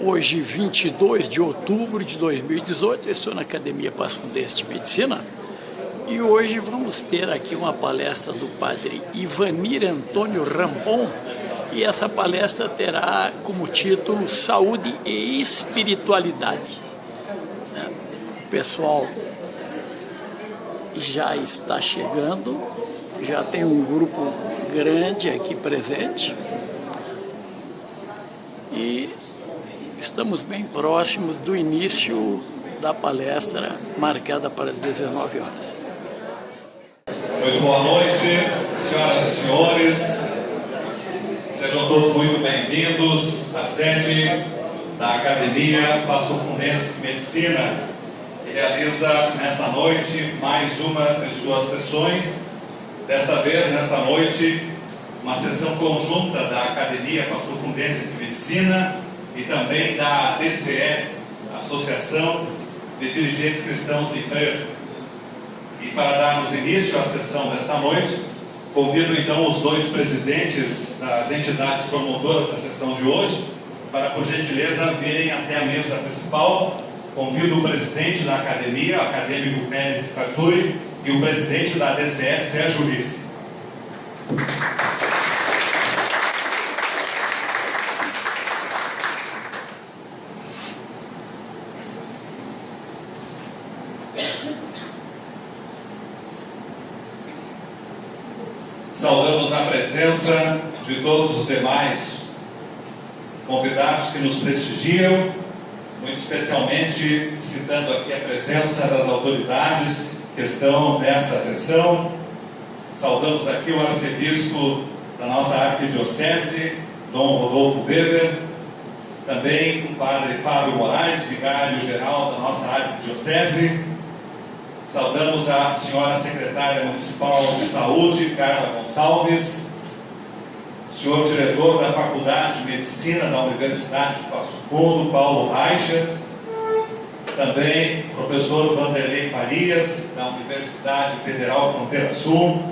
Hoje, 22 de outubro de 2018, eu estou na Academia Passo Fundo de Medicina e hoje vamos ter aqui uma palestra do padre Ivanir Antônio Rampon, e essa palestra terá como título Saúde e Espiritualidade. O pessoal já está chegando, já tem um grupo grande aqui presente e estamos bem próximos do início da palestra, marcada para as 19 horas. Muito boa noite, senhoras e senhores. Sejam todos muito bem-vindos à sede da Academia Passo Fundense de Medicina, que realiza nesta noite mais uma de suas sessões. Desta vez, nesta noite, uma sessão conjunta da Academia Passo Fundense de Medicina e também da DCE, Associação de Dirigentes Cristãos de Empresa. E para darmos início à sessão desta noite, convido então os dois presidentes das entidades promotoras da sessão de hoje para, por gentileza, virem até a mesa principal. Convido o presidente da academia, acadêmico Pérez Carturi, e o presidente da DCE, Sérgio Ulisses. Saudamos a presença de todos os demais convidados que nos prestigiam, muito especialmente citando aqui a presença das autoridades que estão nessa sessão. Saudamos aqui o arcebispo da nossa arquidiocese, Dom Rodolfo Weber, também o padre Fábio Moraes, vigário-geral da nossa arquidiocese. Saudamos a senhora secretária municipal de saúde, Carla Gonçalves, o senhor diretor da Faculdade de Medicina da Universidade de Passo Fundo, Paulo Reichert, também o professor Vanderlei Farias, da Universidade Federal Fronteira Sul.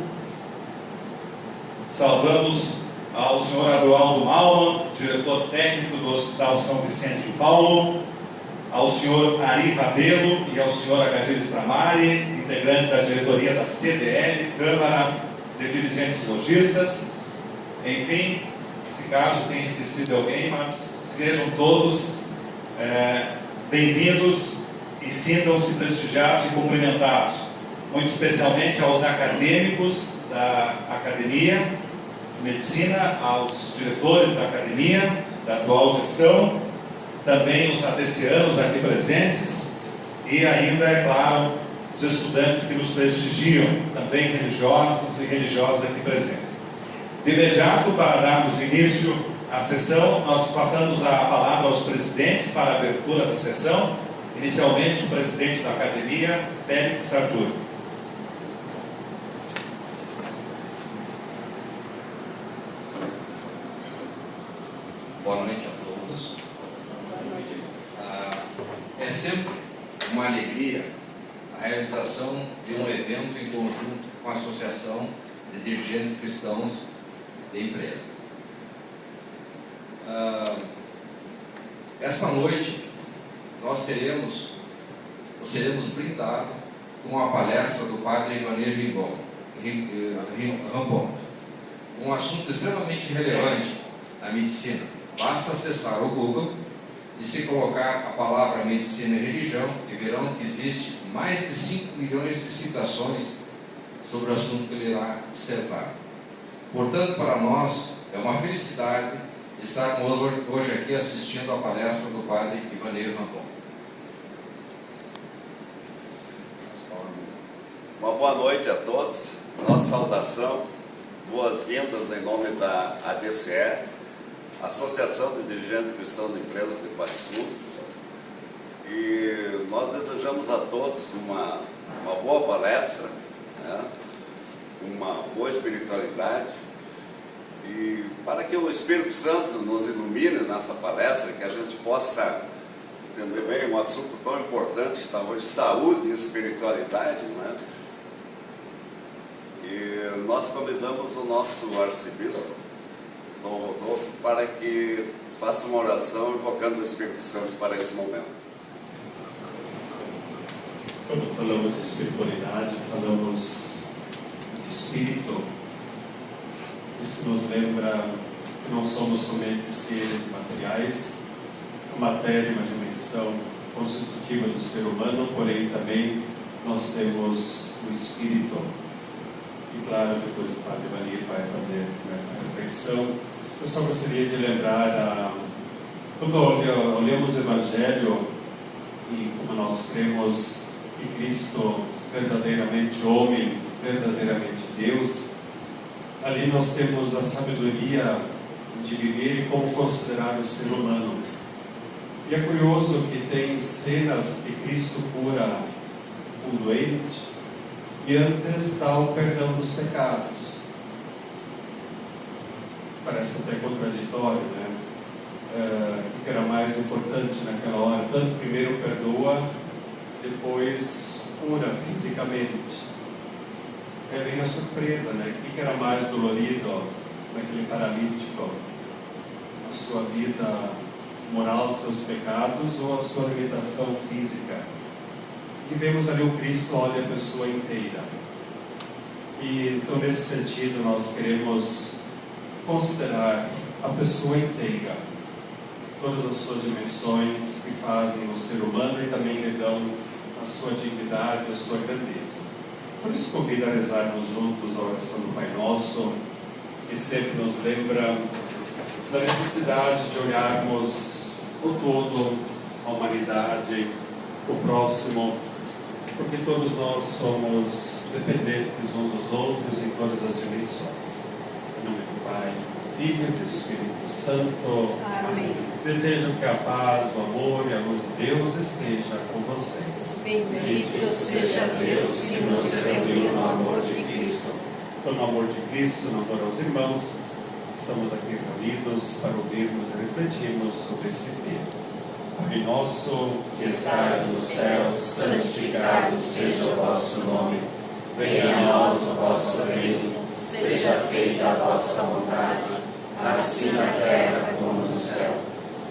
Saudamos ao senhor Adualdo Malman, diretor técnico do Hospital São Vicente de Paulo, ao senhor Ari Rabelo e ao senhor Agir Stramari, integrantes da diretoria da CDL, Câmara de Dirigentes Logistas. Enfim, se caso tenha esquecido de alguém, mas sejam todos bem-vindos e sintam-se prestigiados e cumprimentados, muito especialmente aos acadêmicos da Academia de Medicina, aos diretores da Academia, da atual gestão, também os ADCianos aqui presentes e ainda, é claro, os estudantes que nos prestigiam, também religiosos e religiosas aqui presentes. De imediato, para darmos início à sessão, nós passamos a palavra aos presidentes para a abertura da sessão. Inicialmente, o presidente da Academia, Pérez Carturi. Boa noite a todos. É sempre uma alegria a realização de um evento em conjunto com a Associação de Dirigentes Cristãos de Empresa. Esta noite nós seremos brindados com a palestra do padre Ivanir Rampon, um assunto extremamente relevante na medicina. Basta acessar o Google e se colocar a palavra medicina e religião, e verão que existe mais de 5 milhões de citações sobre o assunto que ele irá dissertar. Portanto, para nós é uma felicidade estarmos hoje aqui assistindo à palestra do padre Ivanir Rampon. Uma boa noite a todos, nossa saudação, boas-vindas em nome da ADCE, Associação de Dirigentes Cristãos de Empresas de Passo Fundo, e nós desejamos a todos uma boa palestra, né? Uma boa espiritualidade, e para que o Espírito Santo nos ilumine nessa palestra, que a gente possa entender bem um assunto tão importante, está hoje, saúde e espiritualidade, né? E nós convidamos o nosso arcebispo, Dom Rodolfo, para que faça uma oração invocando o Espírito Santo para esse momento. Quando falamos de espiritualidade, falamos de espírito. Isso nos lembra que não somos somente seres materiais. A matéria é uma dimensão constitutiva do ser humano, porém também nós temos o espírito. E claro, depois o Padre Ivanir vai fazer a reflexão. Eu só gostaria de lembrar, quando olhamos o Evangelho e como nós cremos que Cristo, verdadeiramente homem, verdadeiramente Deus, ali nós temos a sabedoria de viver e como considerar o ser humano. E é curioso que tem cenas que Cristo cura um doente e antes dá o perdão dos pecados. Parece até contraditório, né? O que era mais importante naquela hora? Tanto primeiro perdoa, depois cura fisicamente. Aí vem a surpresa, né? O que era mais dolorido naquele paralítico? A sua vida moral dos seus pecados ou a sua limitação física? E vemos ali o Cristo olha a pessoa inteira. E então nesse sentido nós queremos considerar a pessoa inteira, todas as suas dimensões que fazem o ser humano e também lhe dão a sua dignidade, a sua grandeza. Por isso convido a rezarmos juntos a oração do Pai Nosso, que sempre nos lembra da necessidade de olharmos o todo, a humanidade, o próximo, porque todos nós somos dependentes uns dos outros em todas as dimensões. Em nome do Pai, do Filho e do Espírito Santo. Amém. Desejo que a paz, o amor e a luz de Deus esteja com vocês. Bendito seja Deus que nos reuniu no amor de Cristo. No amor de Cristo, no amor aos irmãos, estamos aqui reunidos para ouvirmos e refletirmos sobre esse tema. Pai nosso, que estás no céu, santificado seja o vosso nome. Venha a nós o vosso reino. Seja feita a vossa vontade, assim na terra como no céu.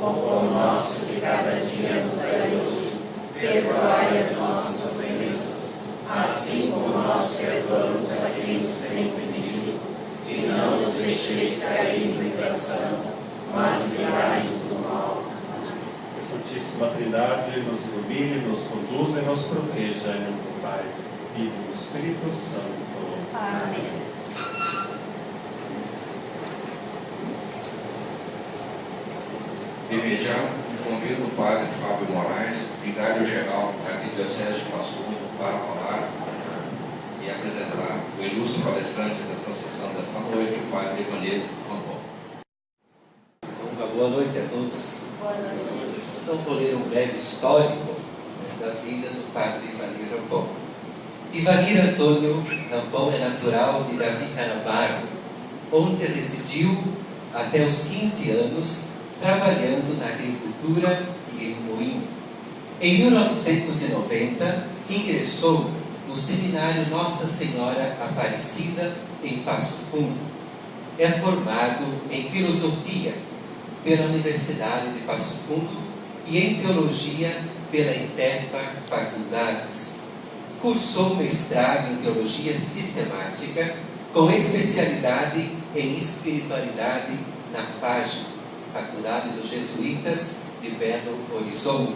O pão nosso de cada dia nos dai hoje. Perdoai as nossas ofensas, assim como nós perdoamos a quem nos tem ofendido. E não nos deixeis cair em tentação, mas livrai-nos do mal. Que a Santíssima Trindade nos ilumine, nos conduza e nos proteja, em nome do Pai, Filho e do Espírito Santo. Amém. De imediato, convido o Padre Fábio Moraes, vigário-geral da Arquidiocese de Passo Fundo, para falar e apresentar o ilustre palestrante desta sessão desta noite, o Padre Ivanir Rambon. Uma boa noite a todos. Boa noite. Então vou ler um breve histórico da vida do Padre Ivanir Rambon. Ivanir Antônio Rambon é natural de Davi Canavaro, onde residiu até os 15 anos, trabalhando na agricultura e em moinho. Em 1990, ingressou no Seminário Nossa Senhora Aparecida, em Passo Fundo. É formado em Filosofia pela Universidade de Passo Fundo e em Teologia pela ITEPA Faculdades. Cursou mestrado em Teologia Sistemática, com especialidade em Espiritualidade na FAGE, Faculdade dos Jesuítas de Belo Horizonte,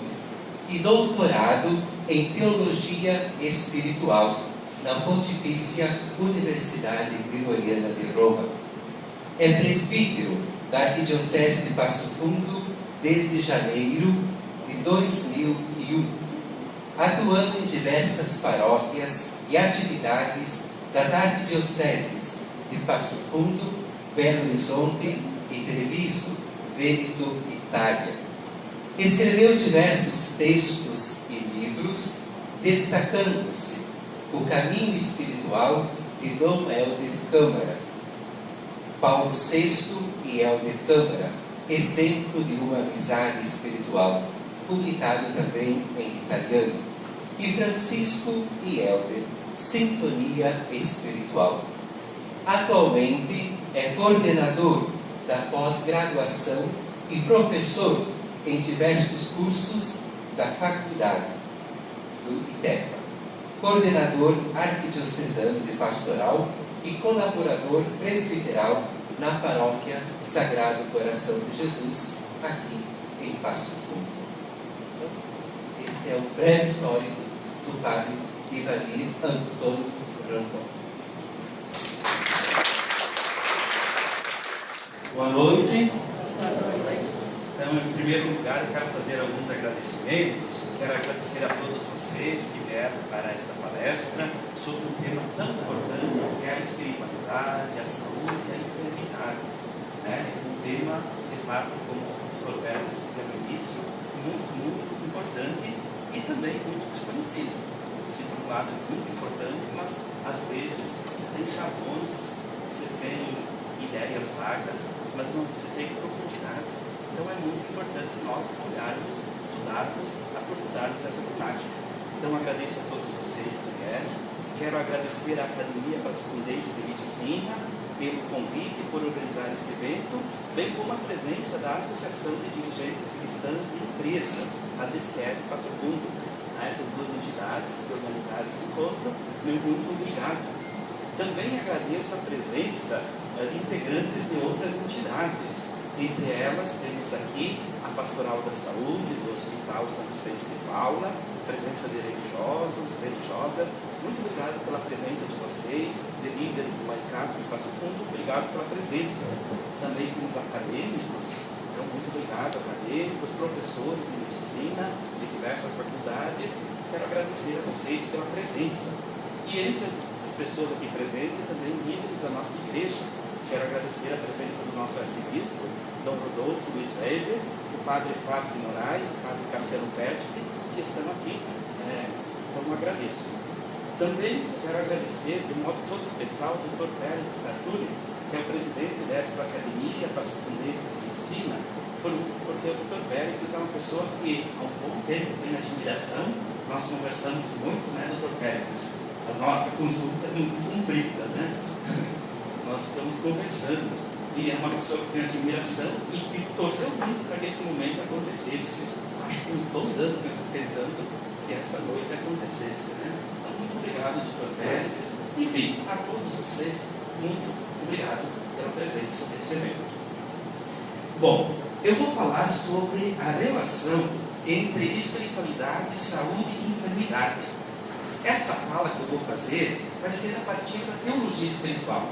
e doutorado em Teologia Espiritual na Pontifícia Universidade Gregoriana de Roma. É presbítero da Arquidiocese de Passo Fundo desde janeiro de 2001, atuando em diversas paróquias e atividades das arquidioceses de Passo Fundo, Belo Horizonte e Treviso, Vêneto, Itália. Escreveu diversos textos e livros, destacando-se O Caminho Espiritual de Dom Helder Câmara, Paulo VI e Helder Câmara, Exemplo de uma Amizade Espiritual, publicado também em italiano, e Francisco e Helder, Sintonia Espiritual. Atualmente é coordenador da pós-graduação e professor em diversos cursos da Faculdade do ITEPA, coordenador arquidiocesano de pastoral e colaborador presbiteral na paróquia Sagrado Coração de Jesus, aqui em Passo Fundo. Então, este é o breve histórico do padre Ivanir Antônio Rambon. Boa noite. Então, em primeiro lugar, eu quero fazer alguns agradecimentos. Quero agradecer a todos vocês que vieram para esta palestra sobre um tema tão importante que é a espiritualidade, a saúde e a enfermidade. Um tema, de fato, como o Roberto dizia no início, muito importante e também muito desconhecido. Se por um lado é muito importante, mas às vezes você tem chavões, você tem ideias vagas, mas não se tem profundidade. Então é muito importante nós olharmos, estudarmos, aprofundarmos essa temática. Então agradeço a todos vocês que vieram. Quero agradecer à Academia Passo Fundense de Medicina pelo convite, por organizar esse evento, bem como a presença da Associação de Dirigentes Cristãos de Empresas, a DCE de Passo Fundo. A essas duas entidades que organizaram esse encontro, meu muito obrigado. Também agradeço a presença de integrantes de outras entidades. Entre elas, temos aqui a Pastoral da Saúde do Hospital São Vicente de Paula, presença de religiosos, religiosas. Muito obrigado pela presença de vocês, de líderes do Laicato de Passo Fundo, obrigado pela presença. Também com os acadêmicos, então muito obrigado, acadêmicos, professores de medicina de diversas faculdades. Quero agradecer a vocês pela presença. E entre as pessoas aqui presentes, também líderes da nossa igreja. Quero agradecer a presença do nosso arcebispo, Dom Rodolfo Luiz Weber, o padre Fábio de Moraes, o padre Cassiano Perti, que estão aqui. Então agradeço. Também quero agradecer de um modo todo especial o Dr. Pérez Sarturi, que é o presidente desta Academia Passo Fundense de Medicina, porque o Dr. Pérez é uma pessoa que há um bom tempo tem admiração. Nós conversamos muito, Dr. Pérez? A consulta é muito cumprida, Nós ficamos conversando, e é uma pessoa que tem admiração e que torceu muito para que esse momento acontecesse. Acho que uns 2 anos tentando que essa noite acontecesse, Então, muito obrigado, Dr. Pérez. Enfim, a todos vocês, muito obrigado pela presença desse evento. Bom, eu vou falar sobre a relação entre espiritualidade, saúde e enfermidade. Essa fala que eu vou fazer vai ser a partir da teologia espiritual.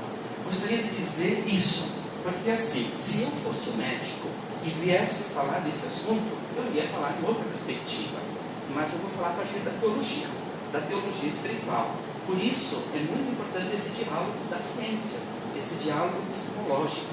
Gostaria de dizer isso, porque assim, se eu fosse um médico e viesse falar desse assunto, eu ia falar de outra perspectiva, mas eu vou falar a partir da teologia espiritual. Por isso, é muito importante esse diálogo das ciências, esse diálogo epistemológico,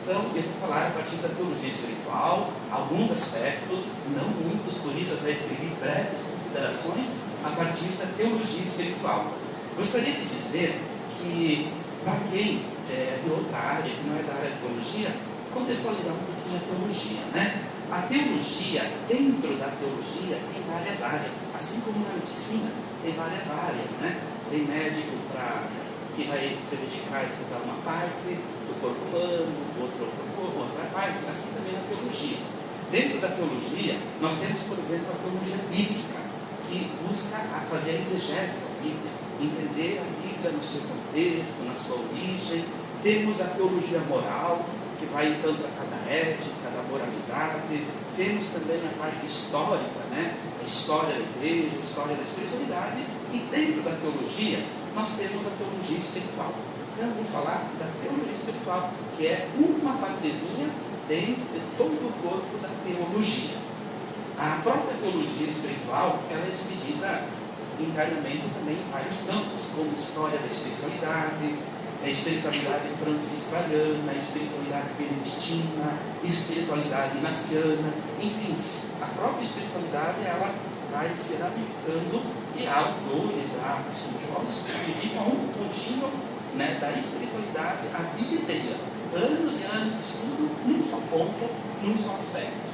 Então, eu vou falar a partir da teologia espiritual, alguns aspectos, não muitos, por isso até escrevi breves considerações a partir da teologia espiritual. Gostaria de dizer que, para quem é de outra área, que não é da área de teologia, contextualizar um pouquinho a teologia, A teologia, dentro da teologia, tem várias áreas, assim como na medicina, tem várias áreas, Tem médico que vai se dedicar a estudar uma parte do corpo humano, outra parte, assim também na teologia. Dentro da teologia, nós temos, por exemplo, a teologia bíblica, que busca fazer a exegese da Bíblia, entender a Bíblia no seu contexto, na sua origem. Temos a teologia moral, que vai então tratar da ética, da moralidade. Temos também a parte histórica, a história da igreja, a história da espiritualidade. E dentro da teologia, nós temos a teologia espiritual. Então, eu vou falar da teologia espiritual, que é uma partezinha dentro de todo o corpo da teologia. A própria teologia espiritual, ela é dividida internamente também em vários campos, como história da espiritualidade, a espiritualidade franciscana, a espiritualidade beneditina, espiritualidade ignaciana, enfim, a própria espiritualidade, ela vai se ramificando e há autores, há estudiosos que se dedicam a um contínuo da espiritualidade a vida inteira, anos e anos de estudo num só ponto, num só aspecto.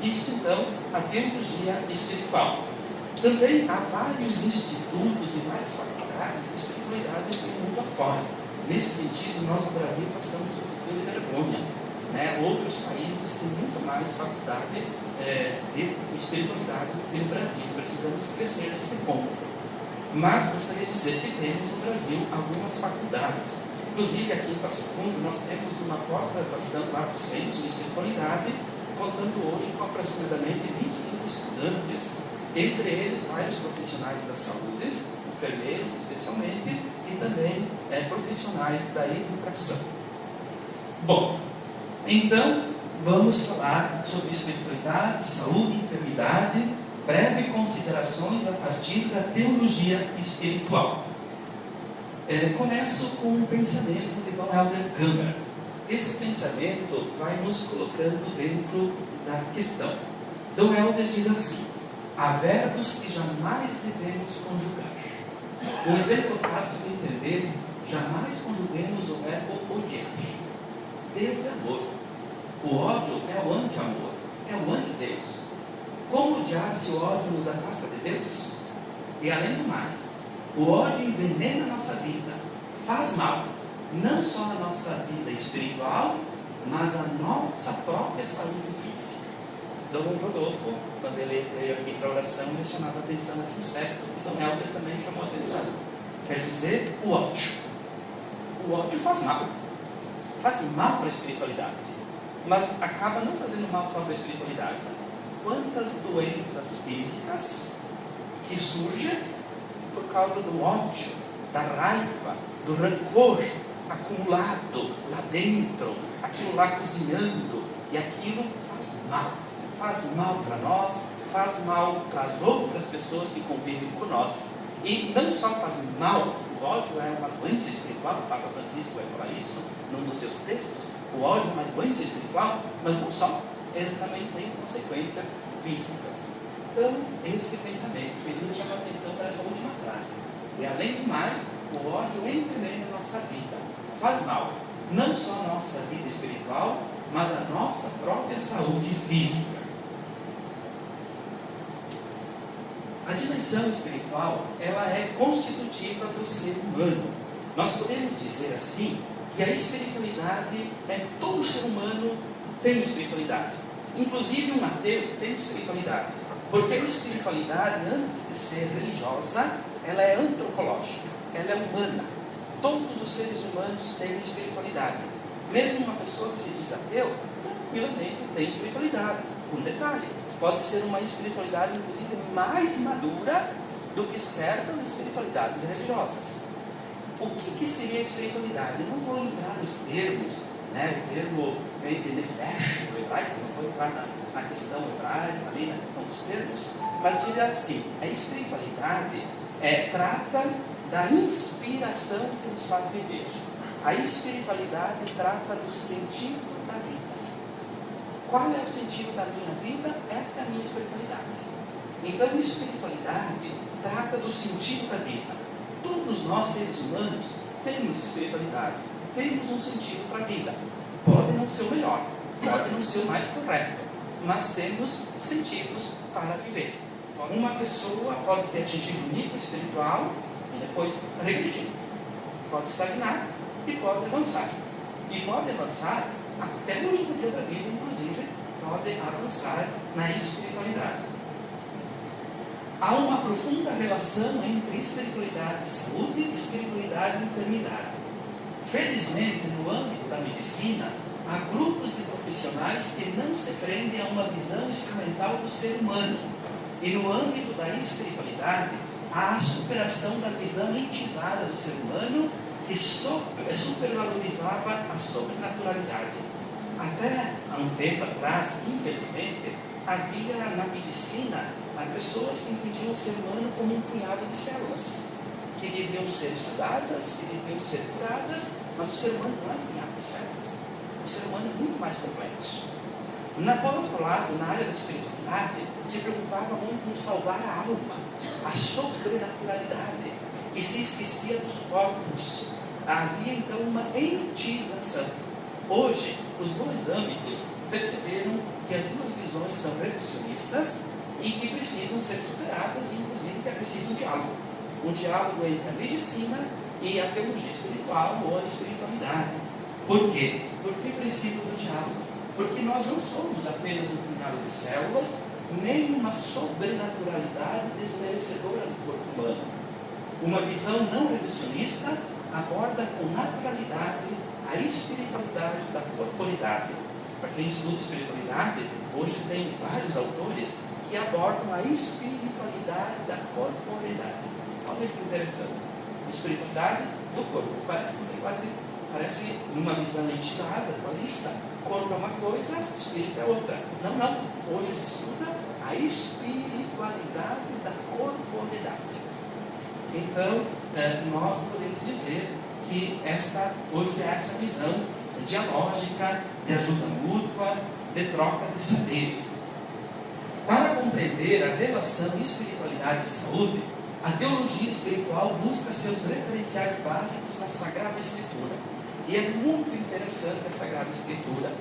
Isso então, a teologia espiritual. Também há vários institutos e várias faculdades de espiritualidade do mundo afora. Nesse sentido, nós no Brasil passamos um pouquinho de vergonha, né? Outros países têm muito mais faculdade de espiritualidade do que no Brasil. Precisamos crescer nesse ponto. Mas gostaria de dizer que temos no Brasil algumas faculdades. Inclusive aqui em Passo Fundo nós temos uma pós-graduação lá do Senso de Espiritualidade, contando hoje com aproximadamente 25 estudantes, entre eles vários profissionais da saúde, enfermeiros especialmente, e também profissionais da educação. Bom, então vamos falar sobre espiritualidade, saúde e enfermidade, breves considerações a partir da teologia espiritual. Começo com um pensamento de Dom Helder Câmara. Esse pensamento vai nos colocando dentro da questão. Dom Helder diz assim: há verbos que jamais devemos conjugar. Um exemplo fácil de entender: jamais conjuguemos o verbo odiar. Deus é amor. O ódio é o anti-amor, é o anti-Deus. Como odiar se o ódio nos afasta de Deus? E além do mais, o ódio envenena a nossa vida, faz mal, não só a nossa vida espiritual, mas a nossa própria saúde física. Dom Rodolfo, quando ele veio aqui para a oração, ele chamava a atenção nesse aspecto, e Dom Helder também chamou a atenção. Quer dizer, o ódio. O ódio faz mal para a espiritualidade, mas acaba não fazendo mal só para a espiritualidade. Quantas doenças físicas que surgem por causa do ódio, da raiva, do rancor acumulado lá dentro, aquilo lá cozinhando, e aquilo faz mal para nós, faz mal para as outras pessoas que convivem com nós. E não só faz mal, o ódio é uma doença espiritual, o Papa Francisco vai falar isso num dos seus textos, o ódio é uma doença espiritual, mas não só, ele também tem consequências físicas. Então, esse pensamento, ele chama a atenção para essa última frase. E além do mais, o ódio envenena a nossa vida, faz mal, não só a nossa vida espiritual, mas a nossa própria saúde física. A dimensão espiritual, ela é constitutiva do ser humano. Nós podemos dizer assim, que a espiritualidade todo ser humano tem espiritualidade. Inclusive um ateu tem espiritualidade. Porque a espiritualidade, antes de ser religiosa, ela é antropológica, ela é humana. Todos os seres humanos têm espiritualidade. Mesmo uma pessoa que se diz ateu, tranquilamente tem espiritualidade. Um detalhe, pode ser uma espiritualidade, inclusive, mais madura do que certas espiritualidades religiosas. O que seria espiritualidade? Eu não vou entrar nos termos, né? O termo vem de nefesh, do hebraico, não vou entrar na questão hebraica, ali na questão dos termos, mas diria assim, a espiritualidade trata da inspiração que nos faz viver. A espiritualidade trata do sentido da vida. Qual é o sentido da minha vida? Esta é a minha espiritualidade. Então, a espiritualidade trata do sentido da vida. Todos nós, seres humanos, temos espiritualidade, temos um sentido para a vida. Pode não ser o melhor, pode não ser o mais correto, mas temos sentidos para viver. Uma pessoa pode ter atingido um nível espiritual e depois regredir. Pode estagnar e pode avançar. E pode avançar até o último dia da vida, inclusive, pode avançar na espiritualidade. Há uma profunda relação entre espiritualidade e saúde, espiritualidade e enfermidade. Felizmente, no âmbito da medicina, há grupos de profissionais que não se prendem a uma visão instrumental do ser humano. E no âmbito da espiritualidade, há a superação da visão entizada do ser humano que supervalorizava a sobrenaturalidade. Até há um tempo atrás, infelizmente, havia na medicina pessoas que entendiam o ser humano como um punhado de células, que deviam ser estudadas, que deviam ser curadas, mas o ser humano não é um punhado de células. O ser humano é muito mais complexo. Por outro lado, na área da espiritualidade, se preocupava muito em salvar a alma, a sobrenaturalidade, e se esquecia dos corpos. Havia então uma entização. Hoje, os dois âmbitos perceberam que as duas visões são reducionistas e que precisam ser superadas, e inclusive que é preciso um diálogo. Um diálogo entre a medicina e a teologia espiritual ou a espiritualidade. Por quê? Porque precisa do diálogo. Porque nós não somos apenas um punhado de células, nem uma sobrenaturalidade desmerecedora do corpo humano. Uma visão não reducionista aborda com naturalidade a espiritualidade da corporidade. Para quem estuda espiritualidade, hoje tem vários autores que abordam a espiritualidade da corporeidade. Olha que interessante. Espiritualidade do corpo. Parece numa visão elitizada, dualista. Corpo é uma coisa, espírito é outra. Não. Hoje se estuda a espiritualidade da corporeidade. Então, nós podemos dizer que hoje é essa visão dialógica, de ajuda mútua, de troca de saberes. Para compreender a relação espiritualidade e saúde, a teologia espiritual busca seus referenciais básicos na Sagrada Escritura. E é muito interessante a Sagrada Escritura.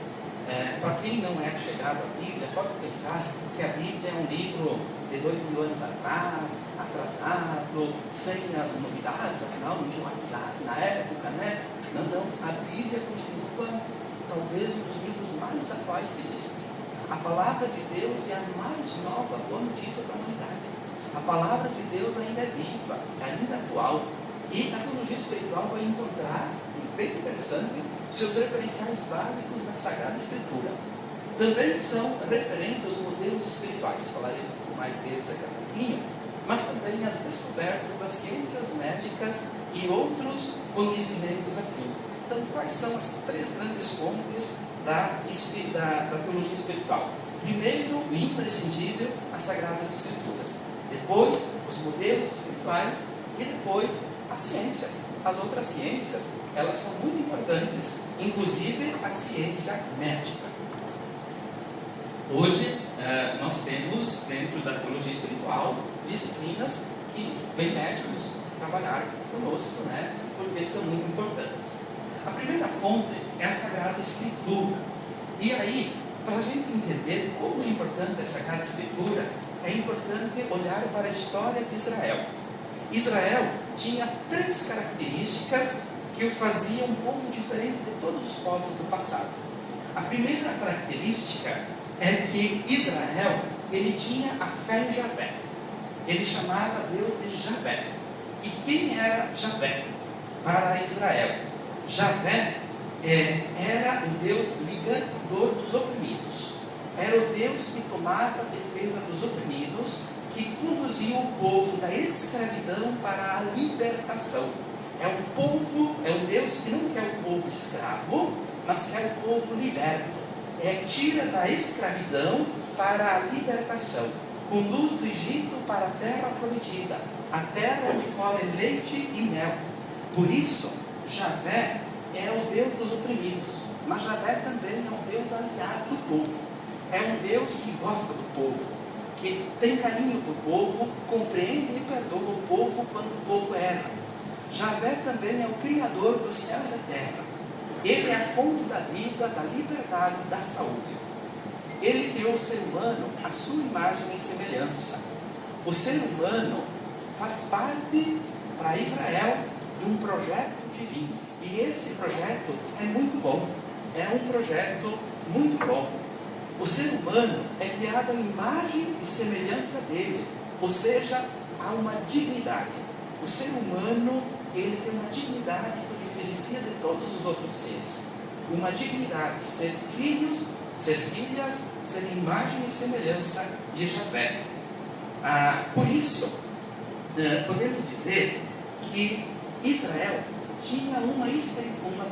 Para quem não é chegado à Bíblia, pode pensar que a Bíblia é um livro de 2000 anos atrás, atrasado, sem as novidades, afinal não tinha WhatsApp na época, né? Não. A Bíblia continua talvez um dos livros mais atuais que existem. A palavra de Deus é a mais nova boa notícia para a humanidade. A palavra de Deus ainda é viva, ainda é atual. E a teologia espiritual vai encontrar, e bem interessante, seus referenciais básicos na Sagrada Escritura. Também são referências aos modelos espirituais, falarei um pouco mais deles daqui a pouquinho, mas também as descobertas das ciências médicas e outros conhecimentos afins. Então, quais são as três grandes fontes da teologia espiritual? Primeiro, e imprescindível, as Sagradas Escrituras. Depois, os modelos espirituais e depois, as ciências. As outras ciências, elas são muito importantes, inclusive a ciência médica. Hoje, nós temos, dentro da teologia espiritual, disciplinas que vêm médicos trabalhar conosco, né? Porque são muito importantes. A primeira fonte é a Sagrada Escritura. E aí, para a gente entender como é importante a Sagrada Escritura, é importante olhar para a história de Israel. Israel tinha três características que o faziam um povo diferente de todos os povos do passado. A primeira característica é que Israel, ele tinha a fé em Javé. Ele chamava Deus de Javé. E quem era Javé para Israel? Javé era o Deus libertador dos oprimidos. Era o Deus que tomava a defesa dos oprimidos, que conduzia o povo da escravidão para a libertação. É um Deus que não quer o povo escravo, mas quer o povo liberto. Tira da escravidão para a libertação. Conduz do Egito para a terra prometida, a terra onde corre leite e mel. Por isso, Javé é o Deus dos oprimidos, mas Javé também é um Deus aliado do povo. É um Deus que gosta do povo, que tem carinho do povo, compreende e perdoa o povo quando o povo erra. Javé também é o Criador do céu e da terra. Ele é a fonte da vida, da liberdade, da saúde. Ele criou o ser humano à sua imagem e semelhança. O ser humano faz parte, para Israel, de um projeto divino. E esse projeto é muito bom. É um projeto muito bom. O ser humano é criado à imagem e semelhança dele. Ou seja, há uma dignidade. O ser humano, ele tem uma dignidade que o diferencia de todos os outros seres. Uma dignidade, ser filhos, ser filhas, ser imagem e semelhança de Javé. Por isso, podemos dizer que Israel tinha uma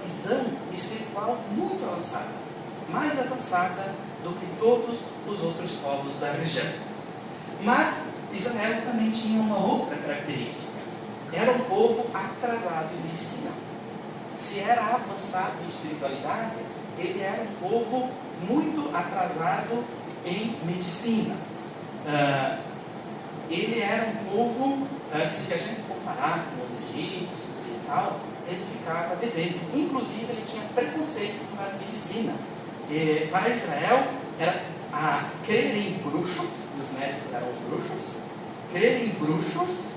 visão espiritual muito avançada, mais avançada do que todos os outros povos da região. Mas Israel também tinha uma outra característica. Era um povo atrasado em medicina. Se era avançado em espiritualidade, ele era um povo muito atrasado em medicina. Ele era um povo, se a gente comparar com os egípcios e tal, ele ficava devendo. Inclusive, ele tinha preconceito com as medicinas. Para Israel, era crer em bruxos, e os médicos eram os bruxos, crer em bruxos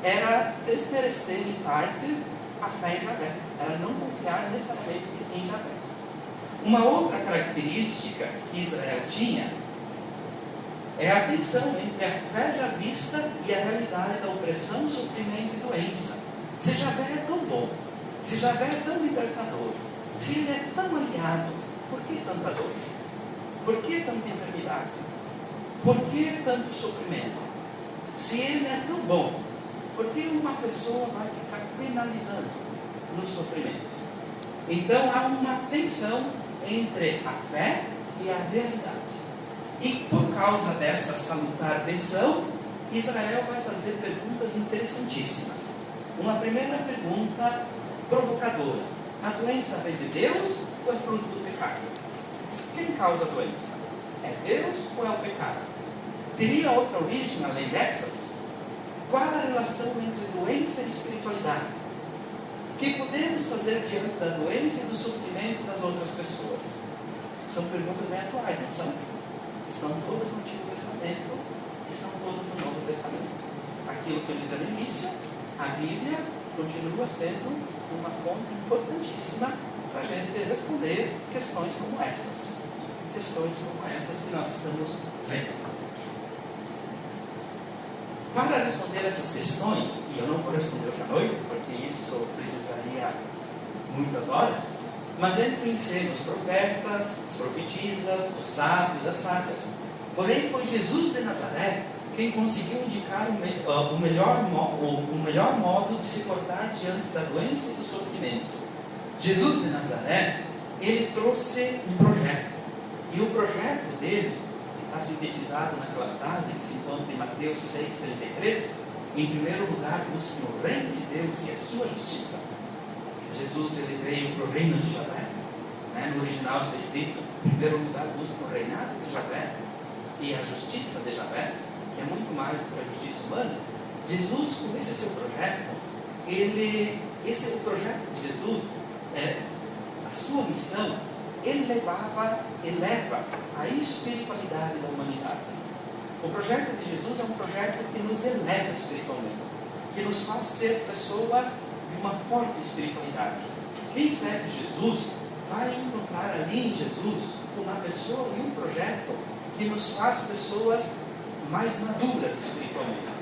era desmerecer em parte a fé em Javé. Era não confiar necessariamente em Javé. Uma outra característica que Israel tinha é a tensão entre a fé já vista e a realidade da opressão, sofrimento e doença. Se Javé é tão bom, se Javé é tão libertador, se Ele é tão aliado, por que tanta dor? Por que tanta enfermidade? Por que tanto sofrimento? Se Ele é tão bom, por que uma pessoa vai ficar penalizando no sofrimento? Então há uma tensão entre a fé e a realidade. E por causa dessa salutar tensão, Israel vai fazer perguntas interessantíssimas. Uma primeira pergunta provocadora: a doença vem de Deus ou é fruto do pecado? Quem causa a doença? É Deus ou é o pecado? Teria outra origem além dessas? Qual a relação entre doença e espiritualidade? O que podemos fazer diante da doença e do sofrimento das outras pessoas? São perguntas bem atuais, não são? Estão todas no Antigo Testamento, estão todas no Novo Testamento. Aquilo que eu disse no início, a Bíblia continua sendo uma fonte importantíssima para a gente responder questões como essas. Questões como essas que nós estamos vendo. Para responder essas questões, e eu não vou responder hoje à noite, porque isso precisaria muitas horas, mas entram em cena os profetas, as profetisas, os sábios, as sábias. Porém, foi Jesus de Nazaré quem conseguiu indicar o melhor modo de se portar diante da doença e do sofrimento. Jesus de Nazaré, ele trouxe um projeto. E o projeto dele, que está sintetizado naquela frase que se encontra em Mateus 6,33, em primeiro lugar, busque o reino de Deus e a sua justiça. Jesus, ele veio para o reino de Javé. No original está escrito: em primeiro lugar, busque o reinado de Javé e a justiça de Javé, que é muito mais do que a justiça humana. Jesus, com esse seu projeto, esse é o projeto de Jesus, a sua missão, ele eleva a espiritualidade da humanidade. O projeto de Jesus é um projeto que nos eleva espiritualmente, que nos faz ser pessoas de uma forte espiritualidade. Quem segue Jesus vai encontrar ali em Jesus uma pessoa e um projeto que nos faz pessoas mais maduras espiritualmente.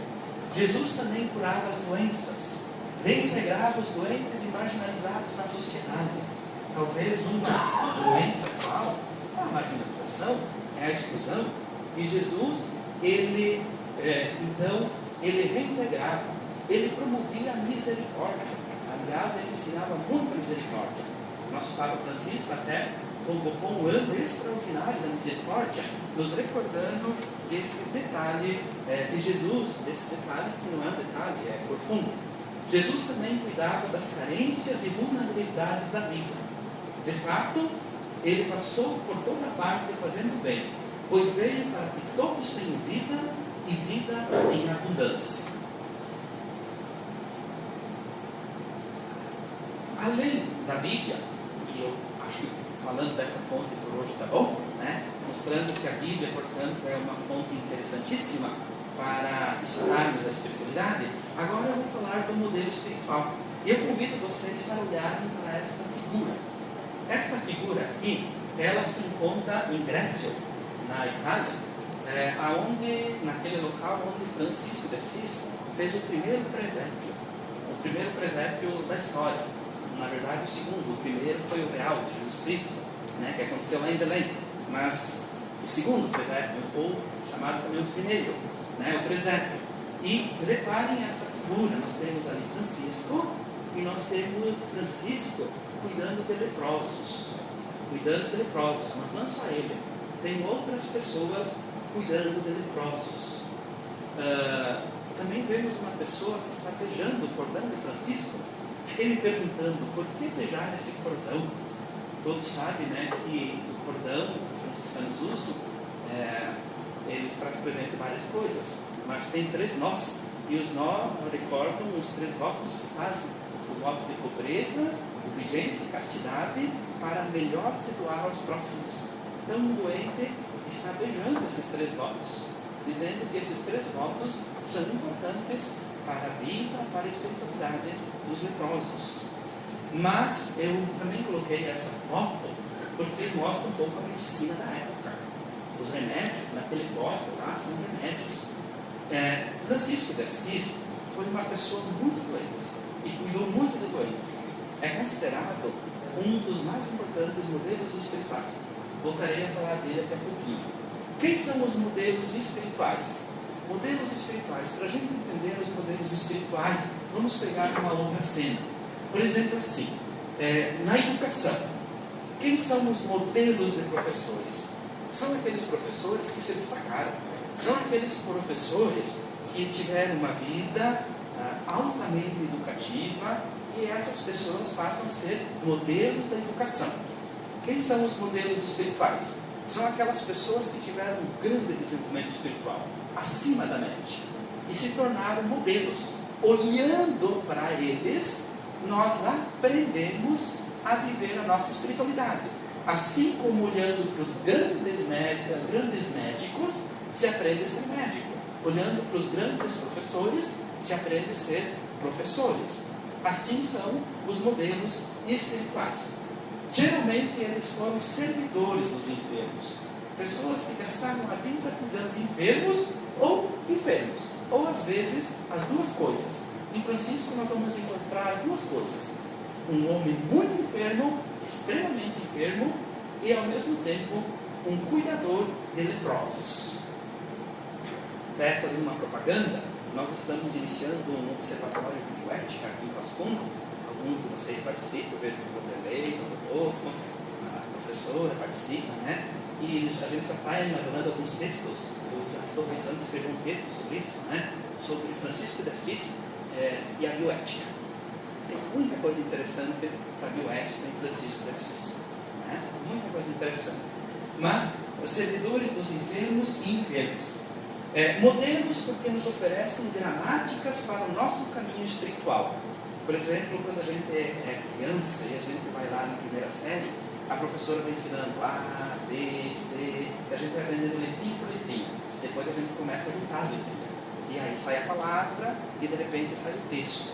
Jesus também curava as doenças, reintegrava os doentes e marginalizados na sociedade. Talvez uma doença atual, a marginalização, é a exclusão. E Jesus, ele reintegrava, ele promovia a misericórdia. Aliás, ele ensinava muito a misericórdia. Nosso Papa Francisco até convocou um ano extraordinário da misericórdia, nos recordando desse detalhe de Jesus, desse detalhe que não é um detalhe, é profundo. Jesus também cuidava das carências e vulnerabilidades da vida. De fato, ele passou por toda parte fazendo bem, pois veio para que todos tenham vida e vida em abundância. Além da Bíblia, e eu acho que falando dessa fonte por hoje está bom, mostrando que a Bíblia, portanto, é uma fonte interessantíssima para estudarmos a espiritualidade, agora eu vou falar do modelo espiritual. E eu convido vocês para olharem para esta figura. Esta figura aqui, ela se encontra em Greccio, na Itália, naquele local onde Francisco de Assis fez o primeiro presépio da história. Na verdade, o segundo. O primeiro foi o real de Jesus Cristo, que aconteceu lá em Belém. Mas o segundo presépio, ou chamado também o primeiro, o presépio. E reparem essa figura, nós temos ali Francisco, e nós temos Francisco cuidando de leprosos, mas não só ele, tem outras pessoas cuidando de leprosos. Também vemos uma pessoa que está beijando o cordão de Francisco. Fiquei me perguntando, por que beijar esse cordão? Todos sabem que o cordão que os franciscanos usam, eles representam várias coisas, mas tem 3 nós, e os nós recordam os 3 votos que fazem: o voto de pobreza, obediência e castidade, para melhor se doar aos próximos. Então, um doente está beijando esses 3 votos, dizendo que esses 3 votos são importantes para a vida, para a espiritualidade dos leprosos. Mas eu também coloquei essa foto porque mostra um pouco a medicina da época. Os remédios, naquele copo lá, são remédios. Francisco de Assis foi uma pessoa muito doente e cuidou muito do doente. É considerado um dos mais importantes modelos espirituais. Voltarei a falar dele daqui a pouquinho. Quem são os modelos espirituais? Modelos espirituais. Para a gente entender os modelos espirituais, vamos pegar uma outra cena. Por exemplo, assim, na educação, quem são os modelos de professores? São aqueles professores que se destacaram. São aqueles professores que tiveram uma vida altamente educativa, e essas pessoas passam a ser modelos da educação. Quem são os modelos espirituais? São aquelas pessoas que tiveram um grande desenvolvimento espiritual, acima da média, e se tornaram modelos. Olhando para eles, nós aprendemos a viver a nossa espiritualidade. Assim como olhando para os grandes médicos, se aprende a ser médico. Olhando para os grandes professores, se aprende a ser professores. Assim são os modelos espirituais. Geralmente eles foram servidores dos enfermos. Pessoas que gastaram a vida cuidando de enfermos, ou às vezes as duas coisas. Em Francisco nós vamos encontrar as duas coisas. Um homem muito enfermo, extremamente enfermo, e ao mesmo tempo um cuidador de leprosos. Até fazendo uma propaganda, nós estamos iniciando um observatório de bioética aqui em Passo Fundo. Alguns de vocês participam, eu vejo o Vanderlei, o Rodolfo, a professora participa, né? E a gente já está elaborando alguns textos. Eu já estou pensando em escrever um texto sobre isso, né? Sobre Francisco de Assis e a bioética. Tem muita coisa interessante para a bioética em Francisco de Assis, né? Muita coisa interessante. Mas os servidores dos enfermos e enfermos. Modelos porque nos oferecem gramáticas para o nosso caminho espiritual. Por exemplo, quando a gente é criança e a gente vai lá na primeira série, a professora vai ensinando A, B, C, e a gente vai aprendendo letrinha por letrinha. Depois a gente começa a juntar as letrinhas. E aí sai a palavra e de repente sai o texto.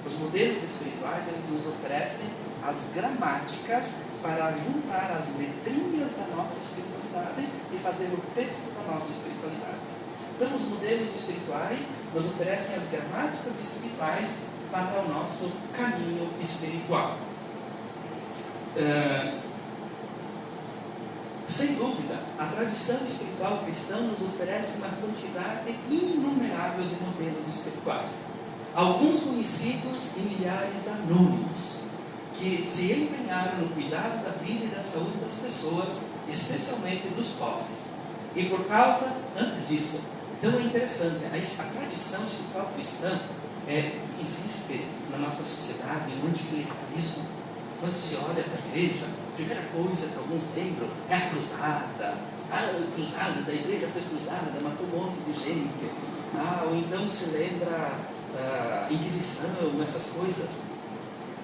Os modelos espirituais, eles nos oferecem as gramáticas para juntar as letrinhas da nossa espiritualidade e fazer o texto da nossa espiritualidade. Então, os modelos espirituais nos oferecem as gramáticas espirituais para o nosso caminho espiritual. Sem dúvida, a tradição espiritual cristã nos oferece uma quantidade inumerável de modelos espirituais. Alguns conhecidos e milhares anônimos, que se empenharam no cuidado da vida e da saúde das pessoas, especialmente dos pobres. E por causa, antes disso, então é interessante, a tradição espiritual cristã existe na nossa sociedade um anticlericalismo. Quando se olha para a igreja, a primeira coisa que alguns lembram é a cruzada. A cruzada da igreja fez cruzada, matou um monte de gente. Ou então se lembra a Inquisição, essas coisas.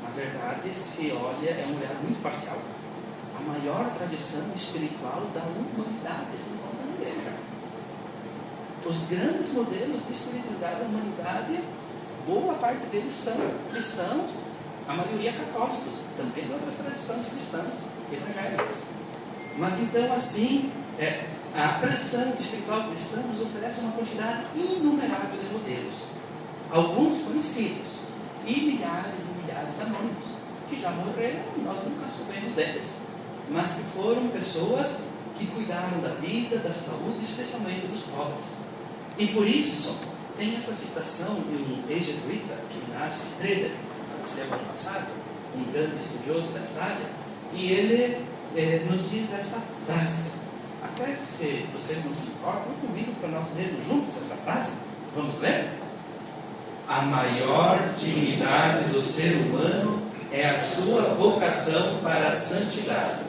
Na verdade, se olha, é um olhar muito parcial. A maior tradição espiritual da humanidade se encontra na igreja. Os grandes modelos de espiritualidade da humanidade, boa parte deles são cristãos, a maioria católicos, também de outras tradições cristãs, evangélicas. Mas então assim, a tradição espiritual cristã nos oferece uma quantidade inumerável de modelos. Alguns conhecidos e milhares anônimos, que já morreram e nós nunca soubemos deles, mas que foram pessoas que cuidaram da vida, da saúde, especialmente dos pobres. E por isso, tem essa citação de um ex-jesuíta, Inácio Estrela, que faleceu ano passado, um grande estudioso dessa área, e ele nos diz essa frase. Até se vocês não se importam, eu convido para nós lermos juntos essa frase. Vamos ler? A maior dignidade do ser humano é a sua vocação para a santidade.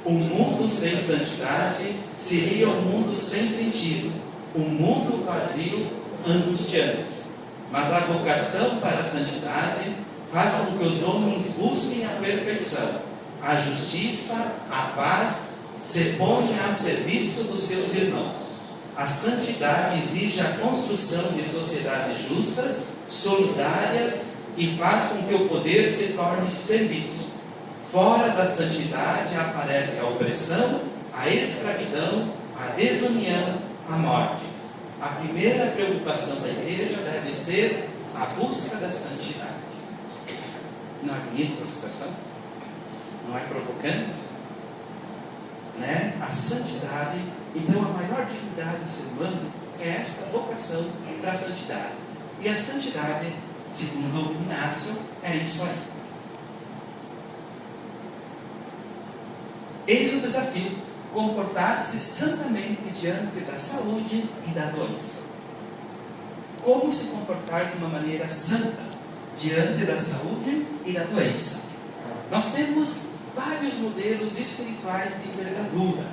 Um mundo sem santidade seria um mundo sem sentido, um mundo vazio, angustiante. Mas a vocação para a santidade faz com que os homens busquem a perfeição, a justiça, a paz, se ponham a serviço dos seus irmãos. A santidade exige a construção de sociedades justas, solidárias e faz com que o poder se torne serviço. Fora da santidade aparece a opressão, a escravidão, a desunião, a morte. A primeira preocupação da igreja deve ser a busca da santidade. Não é bonita essa situação? Não é provocante? Né? A santidade, então a maior dignidade do ser humano é esta vocação para a santidade. E a santidade, segundo Inácio, é isso aí. Eis o desafio: comportar-se santamente diante da saúde e da doença. Como se comportar de uma maneira santa diante da saúde e da doença? Nós temos vários modelos espirituais de envergadura.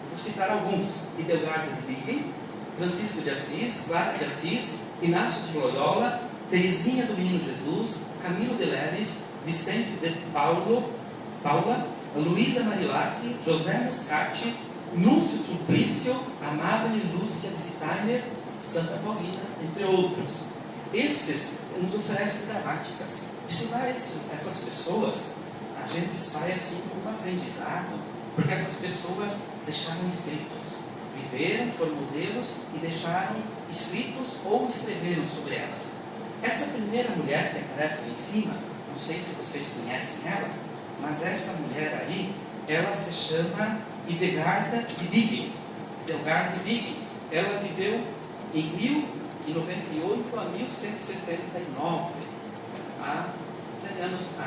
Vou citar alguns: Hildegard de Bingen, Francisco de Assis, Clara de Assis, Inácio de Loyola, Teresinha do Menino Jesus, Camilo de Leles, Vicente de Paula, Luísa Marilac, José Moscati, Núncio Suplício, Amável Lúcia Visitainer, Santa Paulina, entre outros. Esses nos oferecem gramáticas. Estudar essas pessoas, a gente sai assim com um aprendizado, porque essas pessoas deixaram escritos, viveram, foram modelos e deixaram escritos ou escreveram sobre elas. Essa primeira mulher que aparece ali em cima, não sei se vocês conhecem ela, mas essa mulher aí, ela se chama Hildegard de Bingen. Hildegard de Bingen, ela viveu em 1098 a 1179, há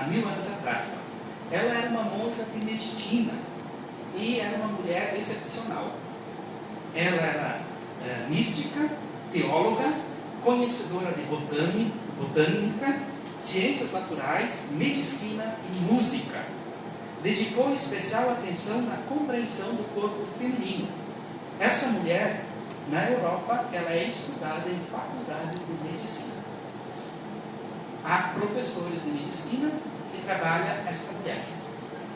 1000 anos atrás. Ela era uma monja beneditina e era uma mulher excepcional. Ela era mística, teóloga, conhecedora de botânica, ciências naturais, medicina e música. Dedicou especial atenção na compreensão do corpo feminino. Essa mulher, na Europa, ela é estudada em faculdades de medicina. Há professores de medicina que trabalham essa mulher.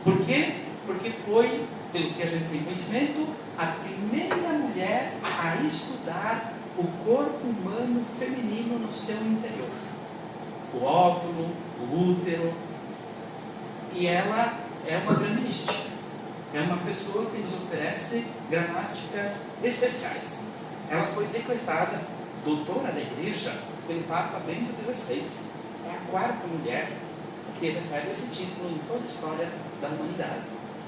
Por quê? Porque foi, pelo que a gente tem conhecimento, a primeira mulher a estudar o corpo humano feminino no seu interior. O óvulo, o útero. E ela é uma grande mística. É uma pessoa que nos oferece gramáticas especiais. Ela foi decretada doutora da igreja pelo Papa Bento XVI. É a quarta mulher que recebe esse título em toda a história da humanidade.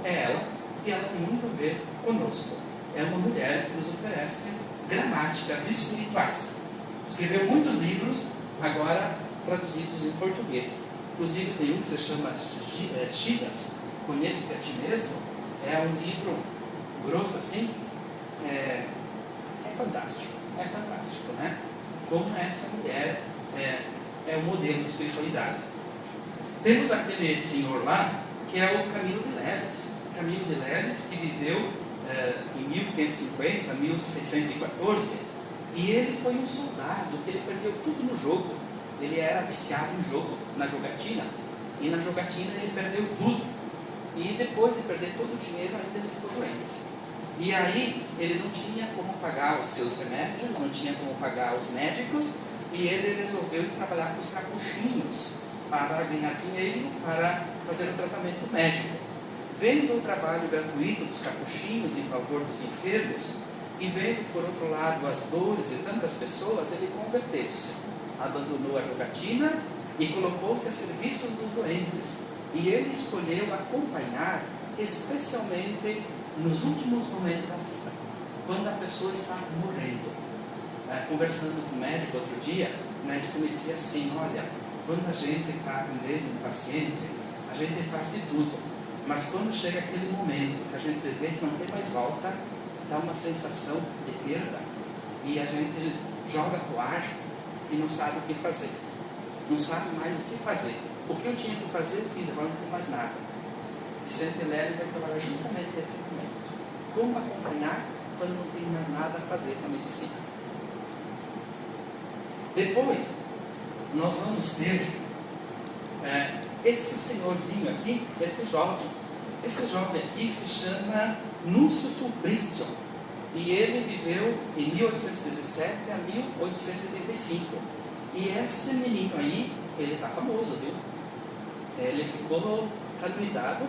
É ela, e ela tem muito a ver conosco. É uma mulher que nos oferece gramáticas espirituais. Escreveu muitos livros, agora traduzidos em português. Inclusive tem um que se chama Chivas, Conhece-te a Ti Mesmo. É um livro grosso assim. É fantástico, né? Como essa mulher é um modelo de espiritualidade. Temos aquele senhor lá, que é o Camilo de Leles. Camilo de Leles, que viveu em 1550, 1614, e ele foi um soldado que ele perdeu tudo no jogo. Ele era viciado no jogo, na jogatina, e na jogatina ele perdeu tudo. E depois de perder todo o dinheiro, ainda ele ficou doente. E aí ele não tinha como pagar os seus remédios, não tinha como pagar os médicos, e ele resolveu ir trabalhar com os capuchinhos para ganhar dinheiro, para fazer o tratamento médico. Vendo o trabalho gratuito dos capuchinhos em favor dos enfermos, e vendo, por outro lado, as dores de tantas pessoas, ele converteu-se, abandonou a jogatina e colocou-se a serviço dos doentes. E ele escolheu acompanhar, especialmente nos últimos momentos da vida, quando a pessoa está morrendo. Conversando com o médico outro dia, o médico me dizia assim: olha, quando a gente está atendendo um paciente, a gente faz de tudo, mas quando chega aquele momento que a gente vê que não tem mais volta, dá uma sensação de perda, e a gente joga pro ar e não sabe o que fazer, não sabe mais o que fazer. O que eu tinha que fazer, eu fiz, agora não tem mais nada. Vicente Leles vai trabalhar justamente nesse momento. Como acompanhar quando não tem mais nada a fazer com a medicina. Depois, nós vamos ter esse senhorzinho aqui, esse jovem. Esse jovem aqui se chama Núncio Suplício. E ele viveu em 1817 a 1885. E esse menino aí, ele está famoso, viu? Ele ficou canonizado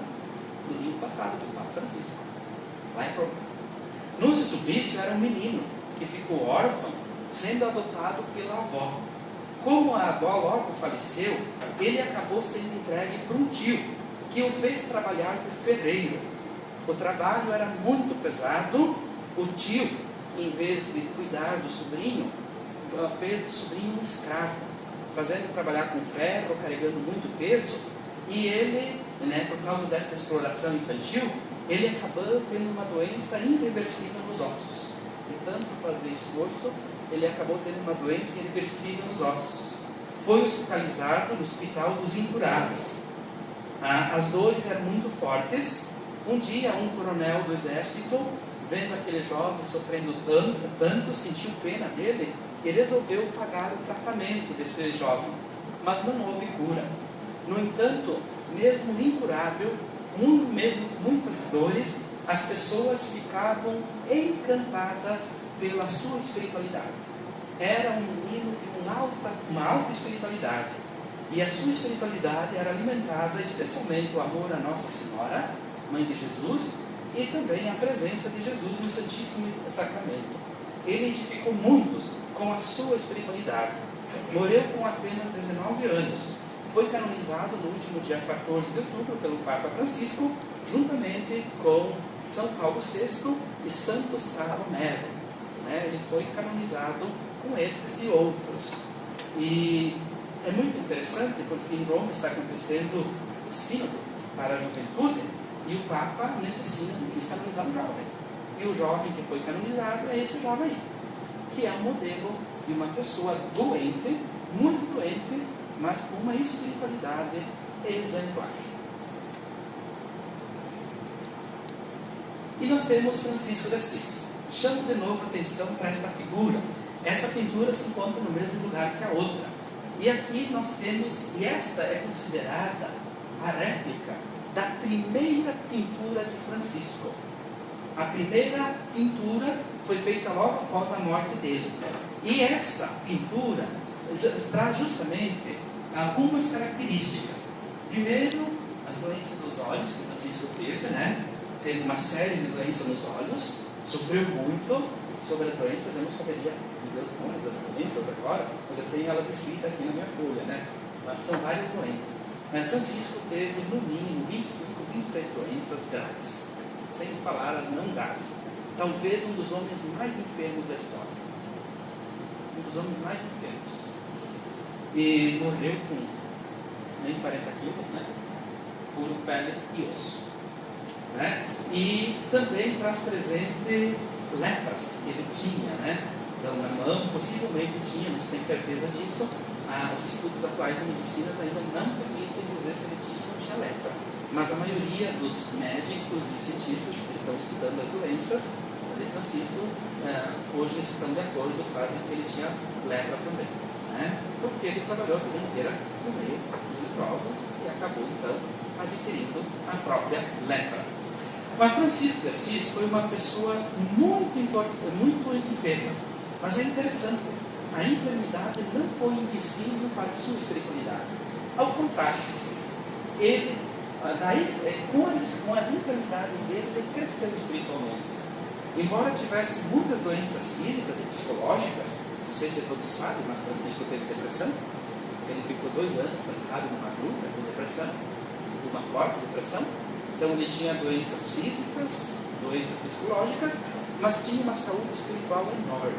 no domingo passado, pelo Papa Francisco, lá em Roma. Núncio Sulpício era um menino que ficou órfão, sendo adotado pela avó. Como a avó logo faleceu, ele acabou sendo entregue para um tio, que o fez trabalhar de ferreiro. O trabalho era muito pesado. O tio, em vez de cuidar do sobrinho, fez do sobrinho um escravo, fazendo trabalhar com ferro, carregando muito peso. E ele, por causa dessa exploração infantil, ele acabou tendo uma doença irreversível nos ossos. De tanto fazer esforço, ele acabou tendo uma doença irreversível nos ossos. Foi hospitalizado no Hospital dos Incuráveis. As dores eram muito fortes. Um dia, um coronel do exército, vendo aquele jovem sofrendo tanto, sentiu pena dele e resolveu pagar o tratamento desse jovem. Mas não houve cura. No entanto, mesmo incurável, mesmo com muitas dores, as pessoas ficavam encantadas pela sua espiritualidade. Era um menino de uma alta espiritualidade. E a sua espiritualidade era alimentada especialmente o amor à Nossa Senhora, Mãe de Jesus, e também a presença de Jesus no Santíssimo Sacramento. Ele identificou muitos com a sua espiritualidade. Morreu com apenas 19 anos. Foi canonizado no último dia 14 de outubro pelo Papa Francisco, juntamente com São Paulo VI e Santo Gustavo Nero. Ele foi canonizado com estes e outros. E é muito interessante porque em Roma está acontecendo o sínodo para a juventude e o Papa, nesse sínodo, quis canonizar um jovem. E o jovem que foi canonizado é esse jovem aí, que é um modelo de uma pessoa doente, muito doente, mas com uma espiritualidade exemplar. E nós temos Francisco de Assis. Chamo de novo a atenção para esta figura. Essa pintura se encontra no mesmo lugar que a outra. E aqui nós temos, e esta é considerada a réplica da primeira pintura de Francisco. A primeira pintura foi feita logo após a morte dele. E essa pintura traz justamente algumas características. Primeiro, as doenças dos olhos que Francisco teve, Teve uma série de doenças nos olhos, sofreu muito sobre as doenças. Eu não saberia dizer os nomes das doenças agora, mas eu tenho elas escritas aqui na minha folha, Mas são várias doenças. Francisco teve no mínimo 25, 26 doenças graves, sem falar as não graves. Talvez um dos homens mais enfermos da história. Um dos homens mais enfermos. E morreu com nem 40 quilos, puro pele e osso. E também traz presente lepras que ele tinha, Então, na mão, possivelmente tinha, não se tem certeza disso. Os estudos atuais da medicina ainda não permitem dizer se ele tinha ou não tinha lepra. Mas a maioria dos médicos e cientistas que estão estudando as doenças de Francisco hoje estão de acordo quase que ele tinha lepra também, porque ele trabalhou a vida inteira no meio dos leprosos e acabou então adquirindo a própria lepra. Mas Francisco de Assis foi uma pessoa muito enferma, mas é interessante, a enfermidade não foi invisível para a sua espiritualidade. Ao contrário, ele com as enfermidades dele, ele cresceu espiritualmente. Embora tivesse muitas doenças físicas e psicológicas, não sei se todos sabem, mas Francisco teve depressão. Ele ficou 2 anos trancado numa gruta com depressão, uma forte depressão. Então ele tinha doenças físicas, doenças psicológicas, mas tinha uma saúde espiritual enorme.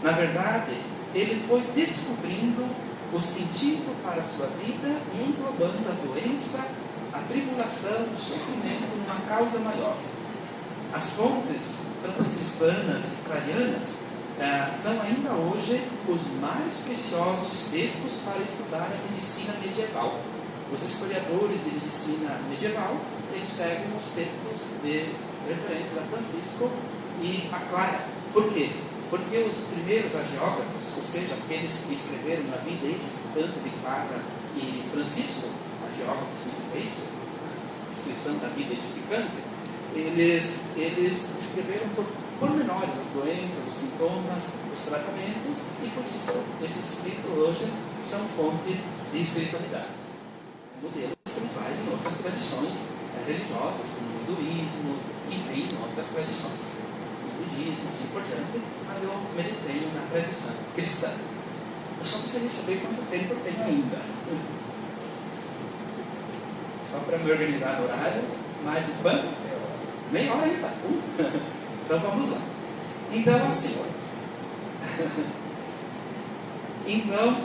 Na verdade, ele foi descobrindo o sentido para a sua vida e englobando a doença, a tribulação, o sofrimento numa causa maior. As fontes franciscanas, clarianas, são ainda hoje os mais preciosos textos para estudar a medicina medieval. Os historiadores de medicina medieval, eles pegam os textos referentes a Francisco e aclaram. Por quê? Porque os primeiros hagiógrafos, ou seja, aqueles que escreveram a vida edificante de Clara e Francisco, hagiógrafo significa isso, a descrição da vida edificante, eles escreveram por pormenores, as doenças, os sintomas, os tratamentos, e por isso esses escritos hoje são fontes de espiritualidade, modelos espirituais em outras tradições religiosas, como o hinduísmo, enfim, em outras tradições, o budismo, assim por diante, mas eu meditei na tradição cristã. Eu só precisaria saber quanto tempo eu tenho ainda. Só para me organizar no horário, mais quanto? Meia hora ainda. Então vamos lá. Então assim, então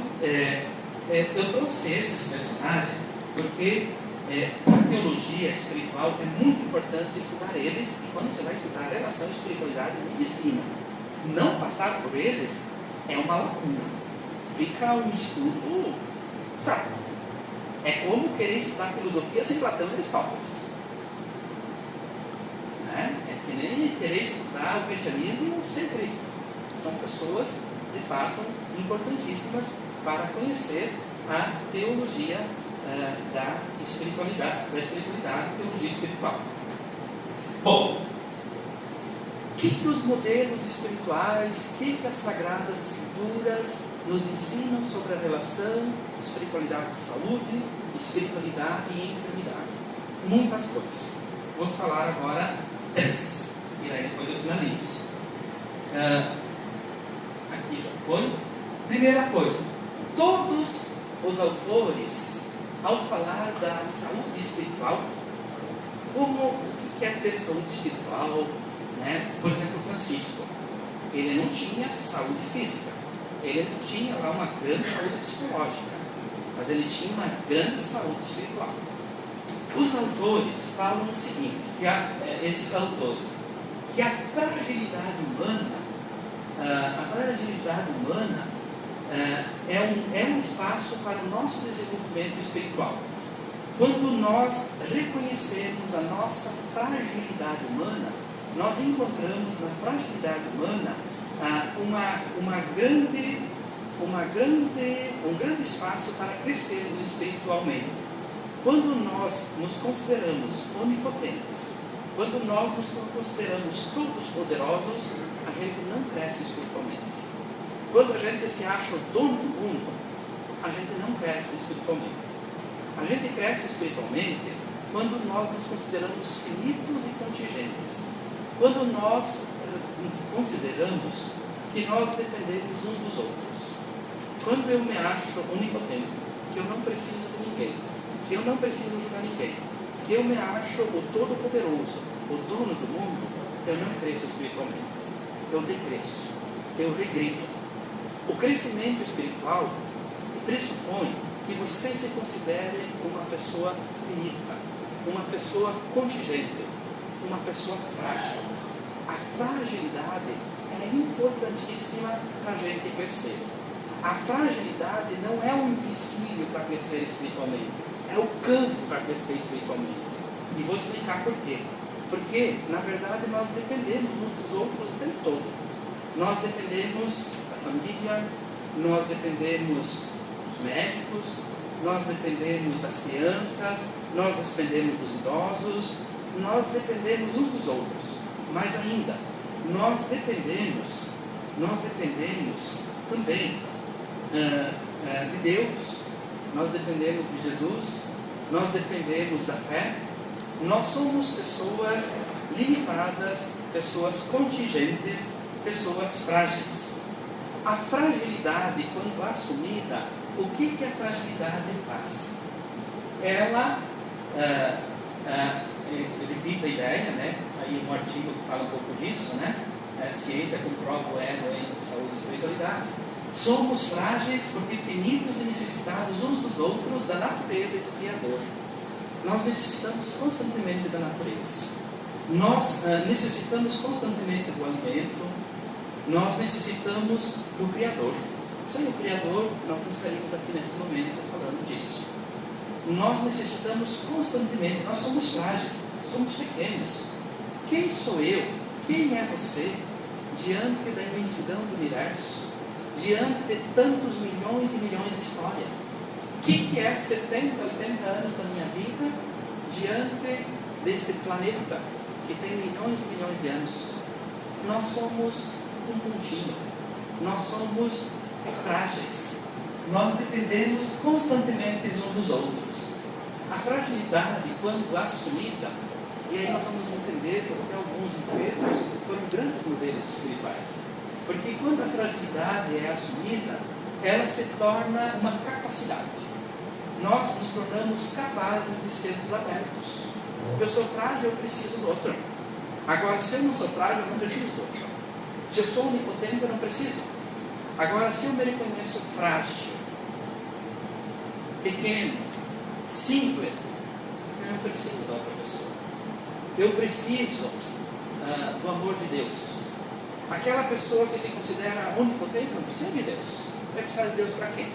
eu trouxe esses personagens porque a teologia espiritual é muito importante estudar eles, e quando você vai estudar a relação espiritualidade e medicina, não passar por eles é uma lacuna. Fica um estudo fraco. É como querer estudar filosofia sem Platão e Aristóteles. É que nem querer estudar o cristianismo sem Cristo. São pessoas, de fato, importantíssimas para conhecer a teologia da espiritualidade, teologia espiritual. Bom, o que os modelos espirituais, o que as Sagradas Escrituras nos ensinam sobre a relação espiritualidade e saúde, espiritualidade e enfermidade? Muitas coisas. Vou falar agora 3, e aí depois eu finalizo. Aqui já foi. Primeira coisa, todos os autores, ao falar da saúde espiritual, como o que quer ter saúde espiritual, né? Por exemplo, Francisco, ele não tinha saúde física, ele não tinha lá uma grande saúde psicológica, mas ele tinha uma grande saúde espiritual. Os autores falam o seguinte, que esses autores, que a fragilidade humana é um espaço para o nosso desenvolvimento espiritual. Quando nós reconhecermos a nossa fragilidade humana, nós encontramos na fragilidade humana um grande espaço para crescermos espiritualmente. Quando nós nos consideramos onipotentes, quando nós nos consideramos todos poderosos, a gente não cresce espiritualmente. Quando a gente se acha o dono do mundo, a gente não cresce espiritualmente. A gente cresce espiritualmente quando nós nos consideramos finitos e contingentes. Quando nós consideramos que nós dependemos uns dos outros. Quando eu me acho onipotente, que eu não preciso de ninguém, que eu não preciso ajudar ninguém, que eu me acho o todo-poderoso, o dono do mundo, eu não cresço espiritualmente. Eu decresço, eu regredo. O crescimento espiritual pressupõe que você se considere uma pessoa finita, uma pessoa contingente, uma pessoa frágil. A fragilidade é importantíssima para a gente crescer. A fragilidade não é um empecilho para crescer espiritualmente, é o campo para crescer espiritualmente. E vou explicar por quê. Porque, na verdade, nós dependemos uns dos outros o tempo todo. Nós dependemos da família, nós dependemos dos médicos, nós dependemos das crianças, nós dependemos dos idosos, nós dependemos uns dos outros. Mas ainda, nós dependemos também de Deus, nós dependemos de Jesus, nós dependemos da fé. Nós somos pessoas limitadas, pessoas contingentes, pessoas frágeis. A fragilidade, quando assumida, o que a fragilidade faz? Ela, repito a ideia, né? Aí um artigo que fala um pouco disso, né? Ciência comprova o ego em saúde e espiritualidade. Somos frágeis porque finitos e necessitados uns dos outros, da natureza e do Criador. Nós necessitamos constantemente da natureza. Nós necessitamos constantemente do alimento. Nós necessitamos do Criador. Sem o Criador, nós não estaríamos aqui nesse momento falando disso. Nós necessitamos constantemente, nós somos frágeis, somos pequenos. Quem sou eu? Quem é você? Diante da imensidão do universo, diante de tantos milhões e milhões de histórias. O que é 70, 80 anos da minha vida diante deste planeta que tem milhões e milhões de anos? nós somos um pontinho, nós somos frágeis, nós dependemos constantemente uns dos outros. A fragilidade, quando assumida, e aí nós vamos entender que alguns enfermos foram grandes modelos espirituais, porque quando a fragilidade é assumida, ela se torna uma capacidade. Nós nos tornamos capazes de sermos abertos. Eu sou frágil, eu preciso do outro. Agora, se eu não sou frágil, eu não preciso do outro. Se eu sou onipotente, eu não preciso. Agora, se eu me reconheço frágil, pequeno, simples, eu não preciso da outra pessoa. Eu preciso do amor de Deus. Aquela pessoa que se considera onipotente não precisa de Deus. Vai precisar de Deus para quê?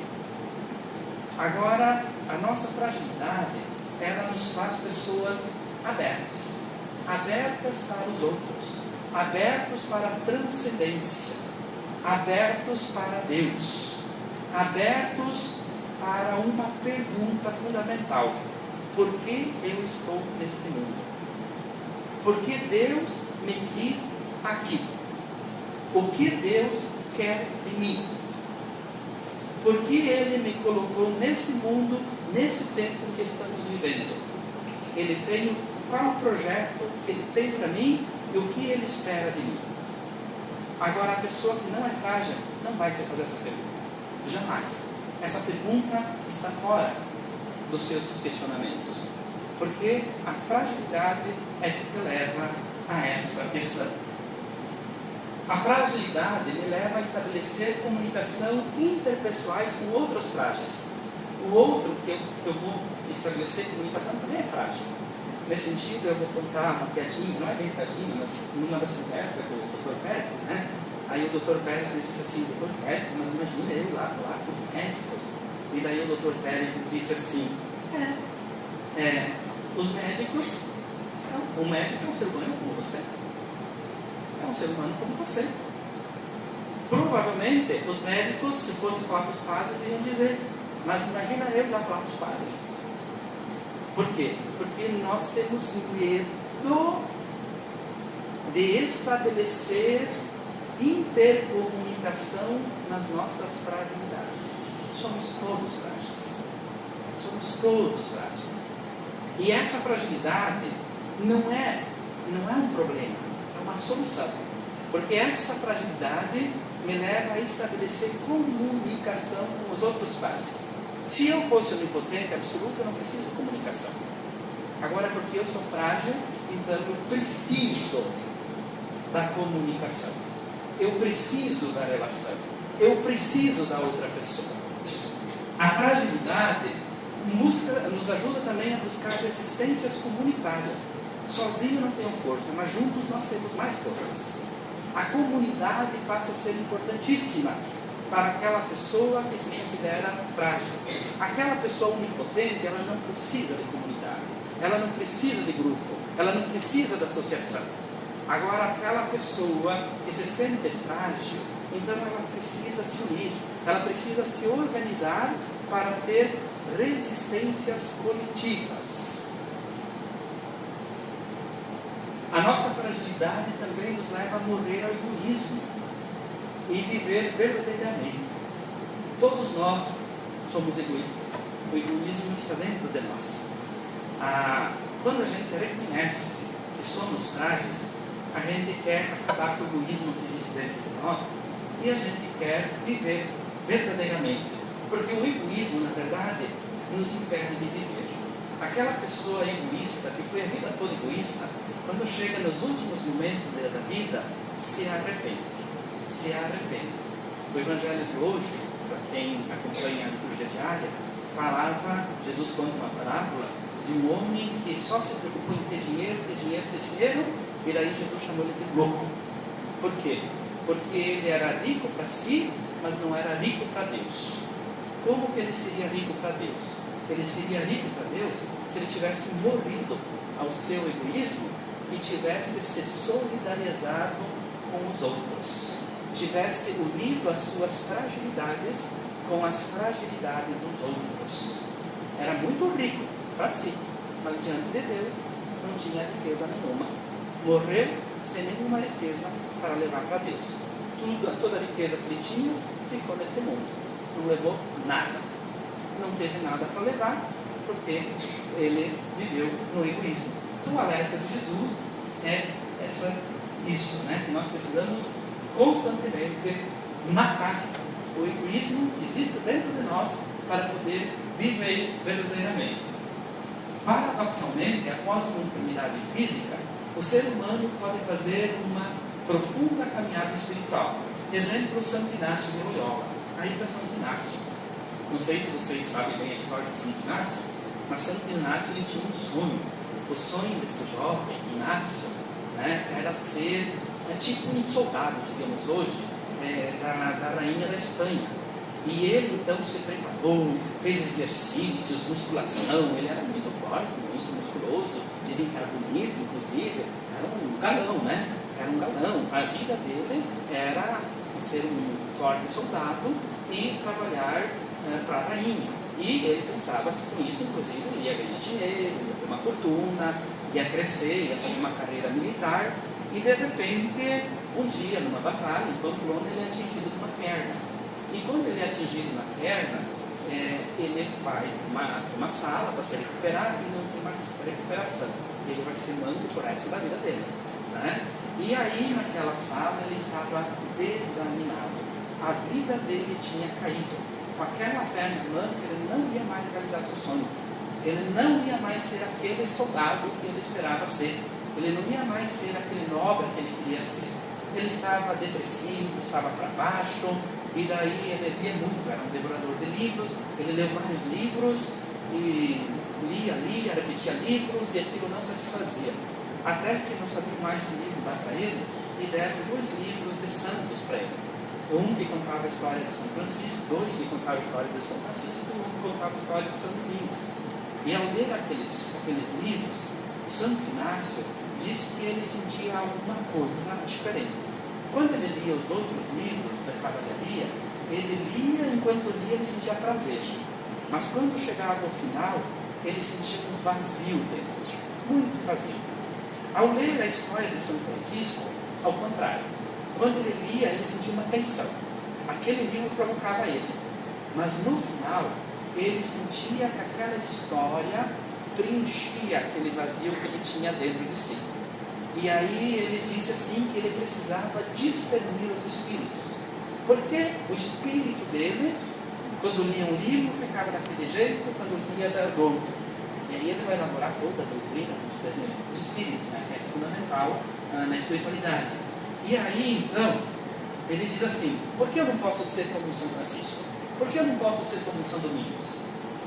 Agora, a nossa fragilidade, ela nos faz pessoas abertas. Abertas para os outros. Abertos para a transcendência. Abertos para Deus. Abertos para uma pergunta fundamental. Por que eu estou neste mundo? Por que Deus me quis aqui? O que Deus quer de mim? Por que Ele me colocou nesse mundo, nesse tempo que estamos vivendo? Ele tem qual projeto que Ele tem para mim e o que Ele espera de mim? Agora, a pessoa que não é frágil não vai se fazer essa pergunta. Jamais. Essa pergunta está fora dos seus questionamentos. Porque a fragilidade é que te leva a essa questão. A fragilidade me leva a estabelecer comunicação interpessoais com outros frágeis. O outro que eu vou estabelecer comunicação também é frágil. Nesse sentido, eu vou contar uma piadinha, não é bem piadinha, mas numa das conversas com o Dr. Pérez, né? Aí o Dr. Pérez disse assim: Dr. Pérez, mas imagina eu lá com os médicos. E daí o Dr. Pérez disse assim: os médicos, o médico é um ser humano como você. É um ser humano como você. Provavelmente, os médicos, se fossem falar com os padres, iam dizer: mas imagina eu lá falar com os padres. Por quê? Porque nós temos medo de estabelecer intercomunicação nas nossas fragilidades. Somos todos frágeis. Somos todos frágeis. E essa fragilidade não é um problema, é uma solução. Porque essa fragilidade me leva a estabelecer comunicação com os outros frágeis. Se eu fosse onipotente absoluto, eu não preciso de comunicação. Agora, porque eu sou frágil, então eu preciso da comunicação. Eu preciso da relação. Eu preciso da outra pessoa. A fragilidade nos ajuda também a buscar resistências comunitárias. Sozinho não tenho força, mas juntos nós temos mais forças. A comunidade passa a ser importantíssima para aquela pessoa que se considera frágil. Aquela pessoa onipotente, ela não precisa de comunidade, ela não precisa de grupo, ela não precisa de associação. Agora, aquela pessoa que se sente frágil, então ela precisa se unir, ela precisa se organizar para ter resistências coletivas. A nossa fragilidade também nos leva a morrer ao egoísmo e viver verdadeiramente. Todos nós somos egoístas. O egoísmo está dentro de nós. Quando a gente reconhece que somos frágeis, a gente quer acabar com o egoísmo que existe dentro de nós e a gente quer viver verdadeiramente. Porque o egoísmo, na verdade, nos impede de viver. Aquela pessoa egoísta, que foi a vida toda egoísta, quando chega nos últimos momentos da vida, se arrepende. Se arrepende. O Evangelho de hoje, para quem acompanha a liturgia diária, Jesus conta uma parábola de um homem que só se preocupou em ter dinheiro, e daí Jesus chamou ele de louco. Por quê? Porque ele era rico para si, mas não era rico para Deus. Como que ele seria rico para Deus? Ele seria rico para Deus se ele tivesse morrido ao seu egoísmo e tivesse se solidarizado com os outros, tivesse unido as suas fragilidades com as fragilidades dos outros. Era muito rico para si, mas diante de Deus não tinha riqueza nenhuma. Morreu sem nenhuma riqueza para levar para Deus. Toda a riqueza que ele tinha ficou neste mundo. Não levou nada. Não teve nada para levar, porque ele viveu no egoísmo. Então, o alerta de Jesus é isso, né? Que nós precisamos constantemente matar o egoísmo que existe dentro de nós para poder viver verdadeiramente. Paradoxalmente, após uma enfermidade física, o ser humano pode fazer uma profunda caminhada espiritual. Exemplo, Santo Inácio de Loyola. Aí para Santo Inácio. Não sei se vocês sabem bem a história de Santo Inácio, mas Santo Inácio ele tinha um sonho. O sonho desse jovem, Inácio, né, era ser tipo um soldado, digamos hoje, da rainha da Espanha. E ele então se preparou, fez exercícios, musculação, ele era muito forte, muito musculoso, dizem que era bonito, inclusive, era um galão, né? Era um galão. A vida dele era ser um forte soldado e trabalhar para a rainha. E ele pensava que com isso, inclusive, ele ia ganhar dinheiro, ia ter uma fortuna, ia crescer, ia fazer uma carreira militar. E de repente, um dia, numa batalha, em Pamplona, ele é atingido de uma perna. E quando ele é atingido na perna, ele vai para uma sala para se recuperar e não tem mais recuperação. Ele vai ser manco por resto da vida dele. Né? E aí, naquela sala, ele estava desanimado. A vida dele tinha caído. Com aquela perna manca, ele não ia mais realizar seu sonho. Ele não ia mais ser aquele soldado que ele esperava ser. Ele não ia mais ser aquele nobre que ele queria ser. Ele estava depressivo, estava para baixo, e daí ele lia muito, era um devorador de livros, ele leu vários livros, e lia, repetia livros, e aquilo não satisfazia. Até que não sabia mais que livro dar para ele, e deram 2 livros de santos para ele. Um que contava a história de São Francisco, 2 que contavam a história de São Francisco, e um que contava a história de São Domingos. E ao ler aqueles livros, Santo Inácio disse que ele sentia alguma coisa diferente. Quando ele lia os outros livros da cavalharia, ele lia, enquanto lia, ele sentia prazer. Mas quando chegava ao final, ele sentia um vazio dentro, muito vazio. Ao ler a história de São Francisco, ao contrário, quando ele lia, ele sentia uma tensão. Aquele livro provocava ele. Mas no final, ele sentia que aquela história preenchia aquele vazio que ele tinha dentro de si. E aí ele disse assim que ele precisava discernir os espíritos. Porque o espírito dele, quando lia um livro, ficava daquele jeito, quando lia da outro. E aí ele vai elaborar toda a doutrina dos espíritos, né, que é fundamental na espiritualidade. E aí, então, ele diz assim: por que eu não posso ser como São Francisco? Por que eu não posso ser como São Domingos?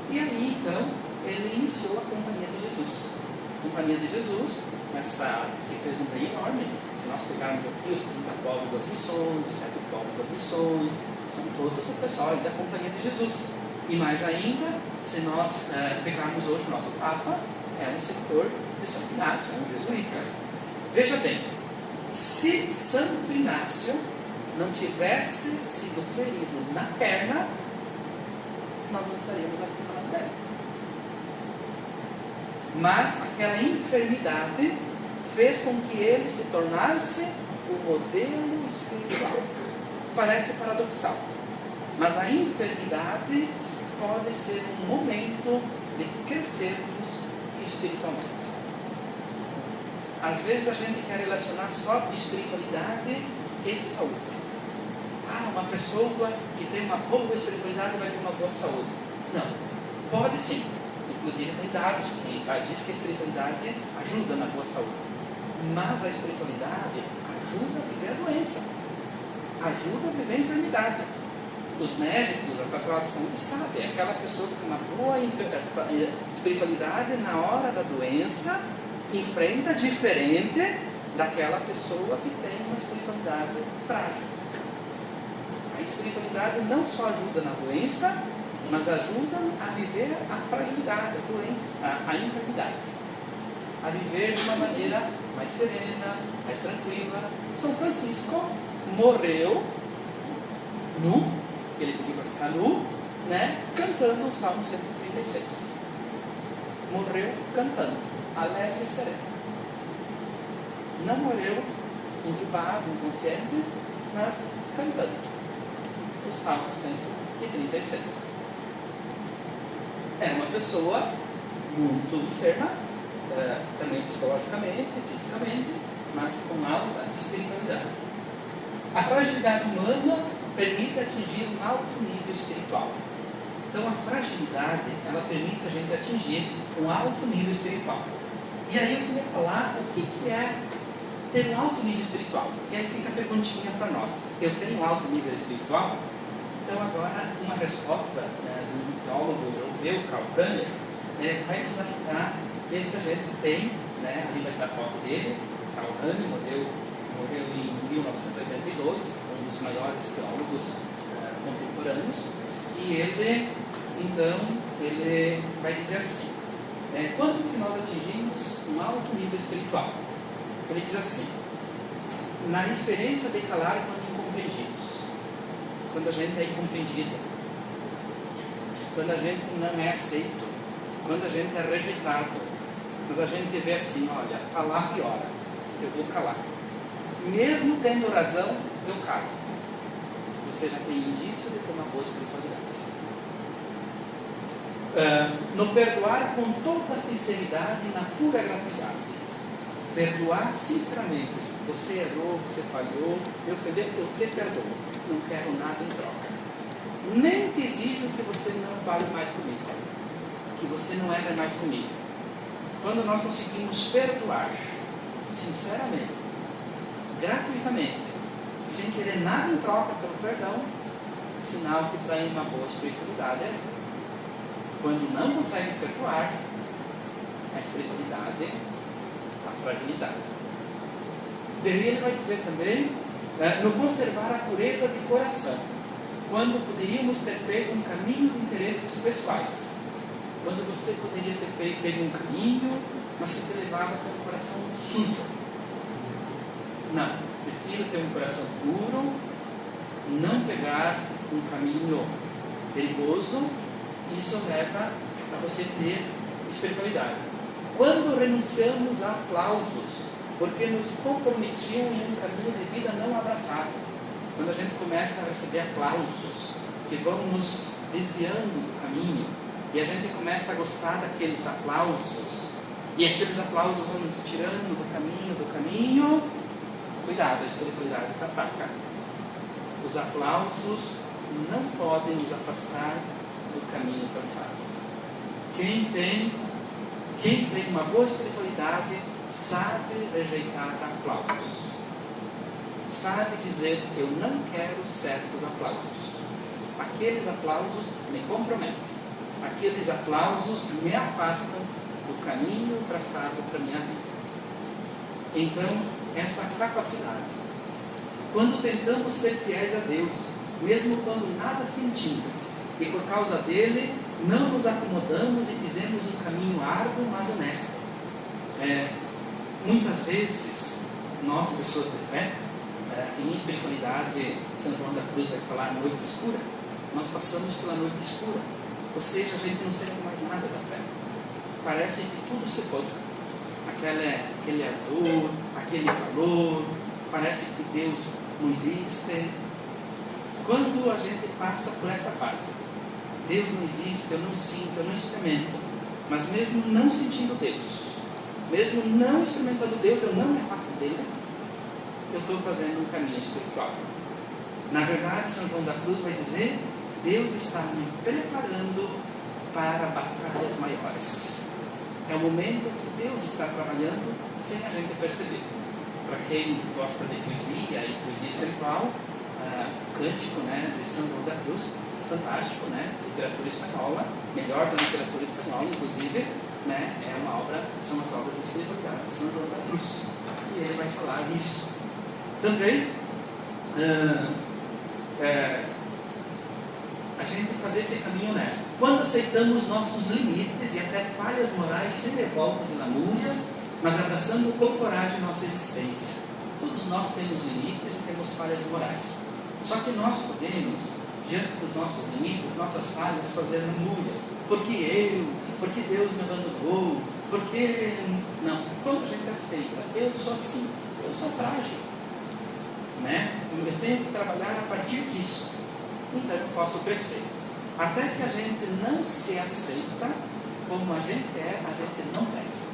E aí, então, ele iniciou a Companhia de Jesus. A Companhia de Jesus, que fez um bem enorme. Se nós pegarmos aqui os 30 povos das missões, os 7 povos das missões, são todos o pessoal da Companhia de Jesus. E mais ainda, se nós pegarmos hoje o nosso Papa, é um seguidor de Santo Inácio, é um jesuíta. Veja bem, se Santo Inácio não tivesse sido ferido na perna, nós não estaríamos aqui falando dele. Mas aquela enfermidade fez com que ele se tornasse o modelo espiritual. Parece paradoxal, mas a enfermidade pode ser um momento de crescermos espiritualmente. Às vezes a gente quer relacionar só espiritualidade e saúde. Uma pessoa que tem uma boa espiritualidade vai ter uma boa saúde. Não, pode sim. Inclusive tem dados que diz que a espiritualidade ajuda na boa saúde. Mas a espiritualidade ajuda a viver a doença. Ajuda a viver a enfermidade. Os médicos, a pastoral de saúde sabem, aquela pessoa que tem uma boa espiritualidade na hora da doença enfrenta diferente daquela pessoa que tem uma espiritualidade frágil. A espiritualidade não só ajuda na doença, mas ajuda a viver a fragilidade, a doença, a enfermidade. A viver de uma maneira mais serena, mais tranquila. São Francisco morreu nu, ele pediu para ficar nu, né, cantando o Salmo 136. Morreu cantando, alegre e sereno. Não morreu entubado, inconsciente, mas cantando. O Salmo 136. É uma pessoa muito enferma, também psicologicamente, fisicamente, mas com alta espiritualidade. A fragilidade humana permite atingir um alto nível espiritual. Então a fragilidade, ela permite a gente atingir um alto nível espiritual. E aí eu queria falar o que é ter um alto nível espiritual. E aí fica a perguntinha para nós. Eu tenho um alto nível espiritual? Então agora uma resposta do teólogo europeu, Karl Rahner, vai nos ajudar a ver se a gente tem, ali vai estar a foto dele. Karl Rahner morreu em 1982, um dos maiores teólogos contemporâneos, e ele vai dizer assim, quando que nós atingimos um alto nível espiritual? Ele diz assim, na experiência de calar quando incompreendidos, quando a gente é incompreendido, quando a gente não é aceito, quando a gente é rejeitado, mas a gente vê assim, olha, falar piora, eu vou calar. Mesmo tendo razão, eu calo. Você já tem indício de ter uma boa espiritualidade. No perdoar com toda sinceridade e na pura gratuidade. Perdoar sinceramente. Você errou, você falhou, me ofendeu, eu te perdoo. Não quero nada em troca. Nem te exijo que você não fale mais comigo, que você não erre mais comigo. Quando nós conseguimos perdoar sinceramente, gratuitamente, sem querer nada em troca pelo perdão, sinal que está em uma boa espiritualidade. Quando não consegue perdoar, a espiritualidade está fragilizada. Daí ele vai dizer também, no conservar a pureza de coração, quando poderíamos ter feito um caminho de interesses pessoais, quando você poderia ter feito um caminho, mas que te levava com o coração sujo. Não, prefiro ter um coração puro, não pegar um caminho perigoso, e isso leva a você ter espiritualidade. Quando renunciamos a aplausos, porque nos comprometiam em um caminho de vida não abraçado, quando a gente começa a receber aplausos que vão nos desviando do caminho, e a gente começa a gostar daqueles aplausos, e aqueles aplausos vão nos tirando do caminho, cuidado, a espiritualidade está fraca. Os aplausos não podem nos afastar do caminho traçado. Quem tem uma boa espiritualidade sabe rejeitar aplausos. Sabe dizer, eu não quero certos aplausos. Aqueles aplausos me comprometem. Aqueles aplausos me afastam do caminho traçado para a minha vida. Então, essa capacidade. Quando tentamos ser fiéis a Deus, mesmo quando nada sentimos, e por causa dele não nos acomodamos e fizemos um caminho árduo, mas honesto. Muitas vezes, nós, pessoas de fé, em espiritualidade, São João da Cruz vai falar noite escura, nós passamos pela noite escura, ou seja, a gente não sente mais nada da fé. Parece que tudo se foi. Aquele ardor, aquele calor, parece que Deus não existe. Quando a gente passa por essa fase, Deus não existe, eu não sinto, eu não experimento, mas mesmo não sentindo Deus, mesmo não experimentando Deus, eu não me afasto dele, eu estou fazendo um caminho espiritual. Na verdade, São João da Cruz vai dizer, Deus está me preparando para batalhas maiores. É o momento que Deus está trabalhando sem a gente perceber. Para quem gosta de poesia e poesia espiritual, o cântico de São João da Cruz, fantástico, literatura espanhola, melhor da literatura espanhola, inclusive, é uma obra, são as obras da espiritualidade, São João da Cruz. E ele vai falar nisso. Também, a gente fazer esse caminho honesto. Quando aceitamos nossos limites e até falhas morais sem revoltas e lamúrias, mas abraçando com coragem nossa existência. Todos nós temos limites e temos falhas morais. Só que nós podemos, diante dos nossos limites, das nossas falhas, fazer lamúrias. Porque Deus me abandonou, porque... Não, quando a gente aceita, eu sou assim, eu sou frágil, né? Eu tenho que trabalhar a partir disso. Então eu posso crescer. Até que a gente não se aceita como a gente é, a gente não cresce.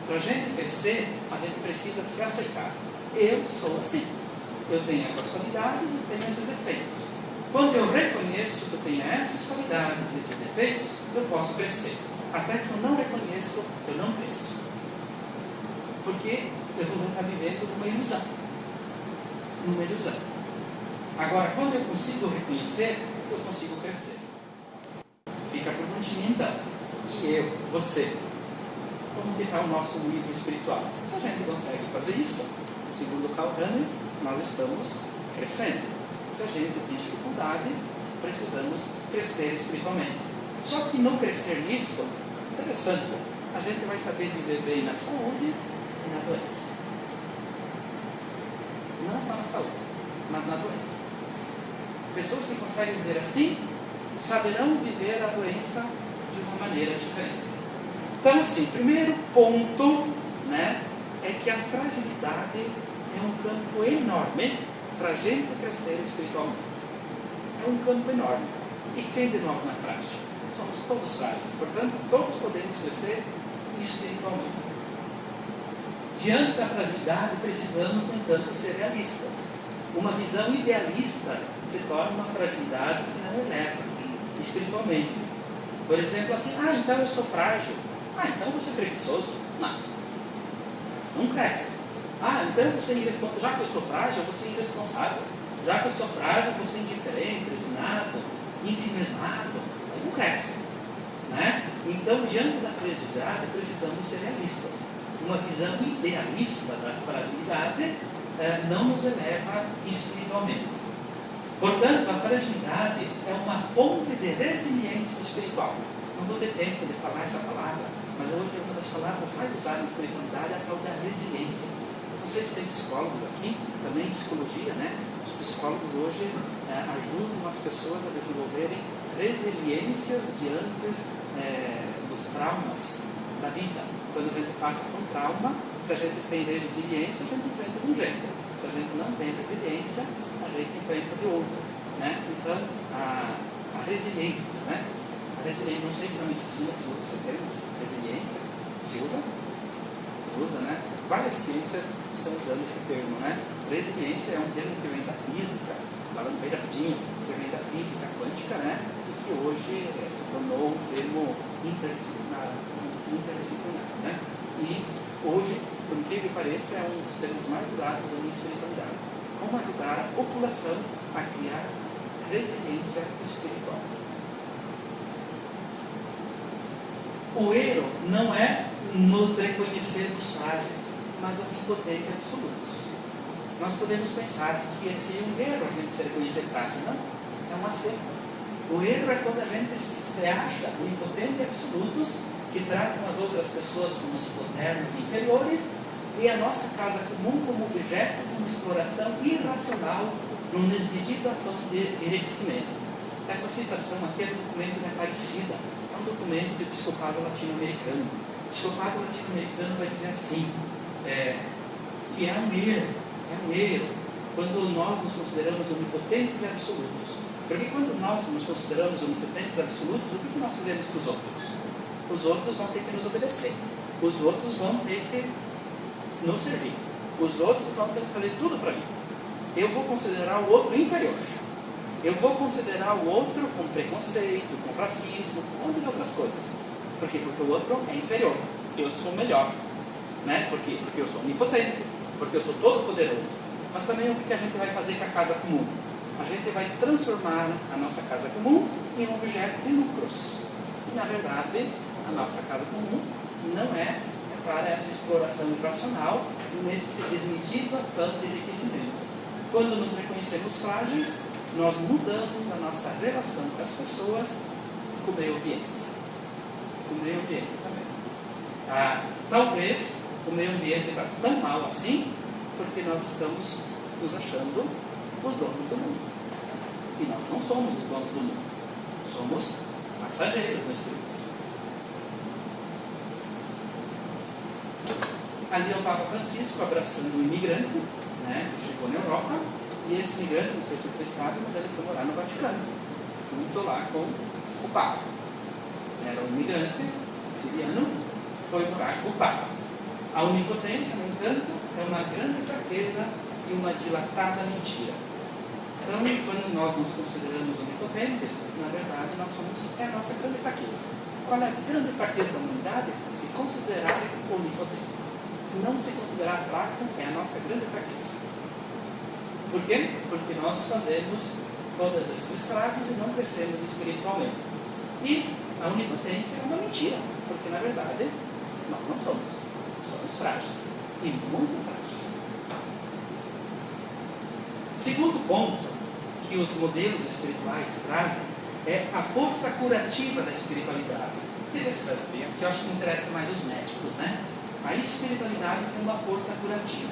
Para a gente crescer, a gente precisa se aceitar. Eu sou assim. Eu tenho essas qualidades e tenho esses defeitos. Quando eu reconheço que eu tenho essas qualidades e esses defeitos, eu posso crescer. Até que eu não reconheço, eu não cresço. Porque eu vou estar vivendo numa ilusão. Numa ilusão. Agora, quando eu consigo reconhecer, eu consigo crescer. Fica a perguntinha então. E eu, você? Como que está o nosso nível espiritual? Se a gente consegue fazer isso, segundo Karl Rahner, nós estamos crescendo. Se a gente tem dificuldade, precisamos crescer espiritualmente. Só que não crescer nisso, interessante, a gente vai saber viver bem na saúde e na doença. Não só na saúde, mas na doença. Pessoas que conseguem viver assim, saberão viver a doença de uma maneira diferente. Então, assim, primeiro ponto, né, é que a fragilidade é um campo enorme para a gente crescer espiritualmente. É um campo enorme. E quem de nós não é frágil? Somos todos frágeis. Portanto, todos podemos crescer espiritualmente. Diante da fragilidade, precisamos, no entanto, ser realistas. Uma visão idealista se torna uma fragilidade que não eleva espiritualmente. Por exemplo, assim, então eu sou frágil. Então eu vou ser preguiçoso. Não cresce. Então eu vou ser irresponsável. Já que eu sou frágil, eu vou ser irresponsável. Já que eu sou frágil, eu vou ser indiferente, resignado, ensimesmado. Aí não cresce. Né? Então, diante da fragilidade, precisamos ser realistas. Uma visão idealista da fragilidade não nos eleva espiritualmente. Portanto, a fragilidade é uma fonte de resiliência espiritual. Não vou ter tempo de falar essa palavra, mas hoje é uma das palavras mais usadas em espiritualidade, é a tal da resiliência. Não sei se tem psicólogos aqui, também psicologia, né? Os psicólogos hoje ajudam as pessoas a desenvolverem resiliências diante dos traumas da vida. Quando a gente passa por um trauma, se a gente tem resiliência, a gente enfrenta de um jeito. Se a gente não tem resiliência, a gente enfrenta de outro. Né? Então, a resiliência, né? A resiliência, não sei se na medicina se usa esse termo de resiliência. Se usa? Se usa, né? Várias ciências estão usando esse termo, né? Resiliência é um termo que vem da física, falando bem rapidinho, que vem da física quântica, né? E que hoje se tornou um termo interdisciplinar, né? E hoje, por incrível que pareça, é um dos termos mais usados em espiritualidade. Como ajudar a população a criar resiliência espiritual. O erro não é nos reconhecermos frágeis, mas onipotentes absolutos. Nós podemos pensar que seria um erro a gente se reconhecer frágil, não? É um acerto. O erro é quando a gente se acha onipotente absolutos, que tratam as outras pessoas como subalternos inferiores, e a nossa casa comum como objeto de uma exploração irracional num desmedido afã de enriquecimento. Essa citação aqui é do documento de Aparecida, é um documento do episcopado latino-americano. O episcopado latino-americano vai dizer assim, que é um erro, quando nós nos consideramos onipotentes e absolutos. Porque quando nós nos consideramos onipotentes e absolutos, o que nós fazemos com os outros? Os outros vão ter que nos obedecer. Os outros vão ter que nos servir. Os outros vão ter que fazer tudo para mim. Eu vou considerar o outro inferior. Eu vou considerar o outro com preconceito, com racismo, com um monte de outras coisas. Por quê? Porque o outro é inferior. Eu sou melhor. Né? Por quê? Porque eu sou onipotente. Porque eu sou todo poderoso. Mas também o que a gente vai fazer com a casa comum? A gente vai transformar a nossa casa comum em um objeto de lucros. E, na verdade, a nossa casa comum não é para essa exploração irracional, nesse desmedido afã de enriquecimento. Quando nos reconhecemos frágeis, nós mudamos a nossa relação com as pessoas e com o meio ambiente. Com o meio ambiente também. Talvez o meio ambiente está tão mal assim, porque nós estamos nos achando os donos do mundo. E nós não somos os donos do mundo. Somos passageiros nesse mundo. Ali é o Papa Francisco abraçando o imigrante, né? Chegou na Europa, e esse migrante, não sei se vocês sabem, mas ele foi morar no Vaticano, junto lá com o Papa. Era um migrante siriano, foi morar com o Papa. A onipotência, no entanto, é uma grande fraqueza e uma dilatada mentira. Então, quando nós nos consideramos onipotentes, na verdade, é a nossa grande fraqueza. Qual é a grande fraqueza da humanidade? Se considerar onipotente. Não se considerar fraco é a nossa grande fraqueza. Por quê? Porque nós fazemos todos esses estragos e não crescemos espiritualmente. E a onipotência é uma mentira, porque na verdade nós não somos. Somos frágeis. E muito frágeis. Segundo ponto que os modelos espirituais trazem é a força curativa da espiritualidade. Interessante, aqui eu acho que interessa mais os médicos, né? A espiritualidade tem uma força curativa.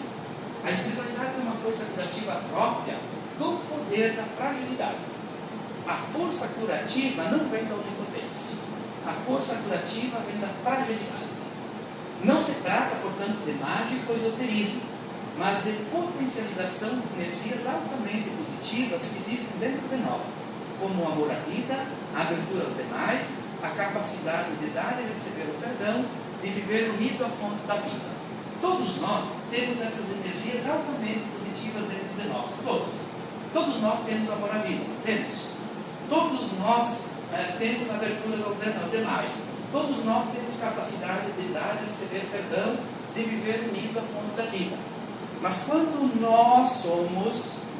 A espiritualidade tem uma força curativa própria do poder da fragilidade. A força curativa não vem da onipotência. A força curativa vem da fragilidade. Não se trata, portanto, de mágica ou esoterismo, mas de potencialização de energias altamente positivas que existem dentro de nós, como o amor à vida, a abertura aos demais, a capacidade de dar e receber o perdão, de viver unido à fonte da vida. Todos nós temos essas energias altamente positivas dentro de nós, todos. Todos nós temos amor à vida, temos. Todos nós temos aberturas aos demais. Todos nós temos capacidade de dar e receber perdão, de viver unido à fonte da vida. Mas quando nós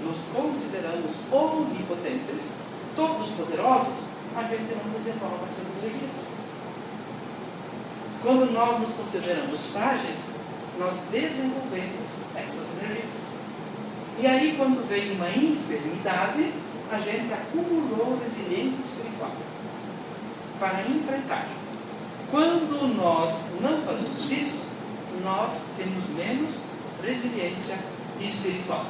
nos consideramos onipotentes, todos poderosos, a gente não desenvolve essas energias. Quando nós nos consideramos frágeis, nós desenvolvemos essas energias. E aí, quando vem uma enfermidade, a gente acumulou resiliência espiritual para enfrentar. Quando nós não fazemos isso, nós temos menos resiliência espiritual.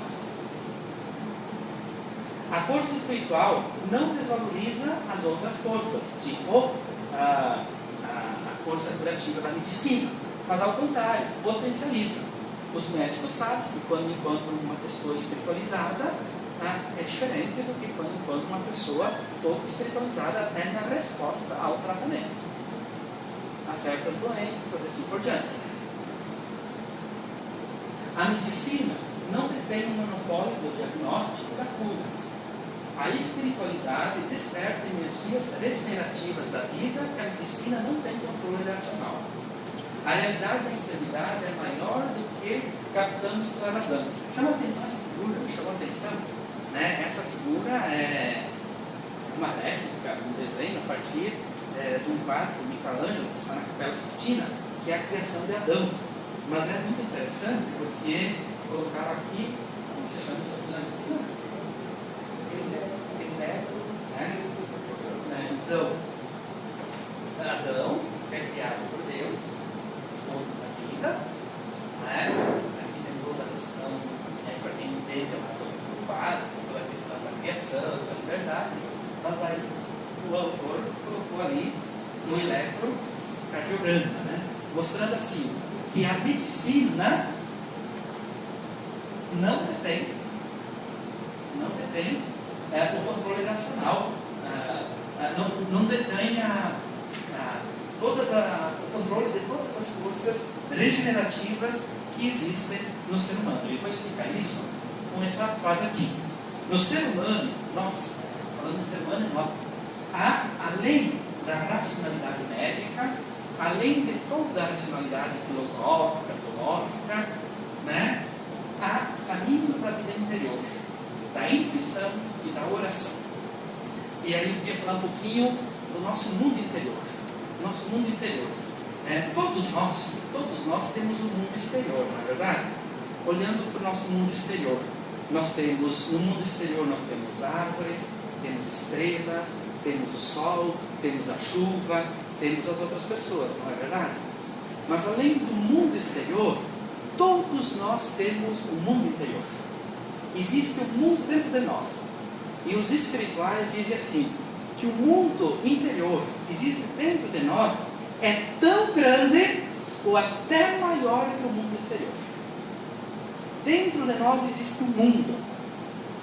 A força espiritual não desvaloriza as outras forças, tipo a força curativa da medicina, mas ao contrário, potencializa. Os médicos sabem que quando encontram uma pessoa espiritualizada, é diferente do que quando encontram uma pessoa pouco espiritualizada até na resposta ao tratamento, a certas doenças e assim por diante. A medicina não detém o monopólio do diagnóstico da cura. A espiritualidade desperta energias regenerativas da vida que a medicina não tem controle racional. A realidade da enfermidade é maior do que captamos pela razão. Chama atenção essa figura, me chamou a atenção. Né? Essa figura é uma réplica, um desenho a partir de um quadro do Michelangelo, que está na Capela Sistina, que é a criação de Adão. Mas é muito interessante porque colocaram aqui, como se chama isso aqui na medicina? Então, Adão é criado por Deus, fonte da vida, né? Aqui tem toda a questão, para quem entende, é uma coisa preocupada, toda a questão da criação, da liberdade, mas aí o autor colocou ali o eletrocardiograma, né? Mostrando assim, que a medicina não detém o controle racional, não detém o controle de todas as forças regenerativas que existem no ser humano. E vou explicar isso com essa frase aqui. No ser humano, nós, falando do ser humano, nós, há, além da racionalidade médica, além de toda a racionalidade filosófica, teológica, né, há caminhos da vida interior, da intuição e da oração. E aí eu queria falar um pouquinho do nosso mundo interior. Nosso mundo interior. Todos nós temos um mundo exterior, não é verdade? Olhando para o nosso mundo exterior, no mundo exterior nós temos árvores, temos estrelas, temos o sol, temos a chuva, temos as outras pessoas, não é verdade? Mas além do mundo exterior, todos nós temos um mundo interior. Existe um mundo dentro de nós. E os espirituais dizem assim, que o mundo interior que existe dentro de nós é tão grande ou até maior que o mundo exterior. dentro de nós existe um mundo,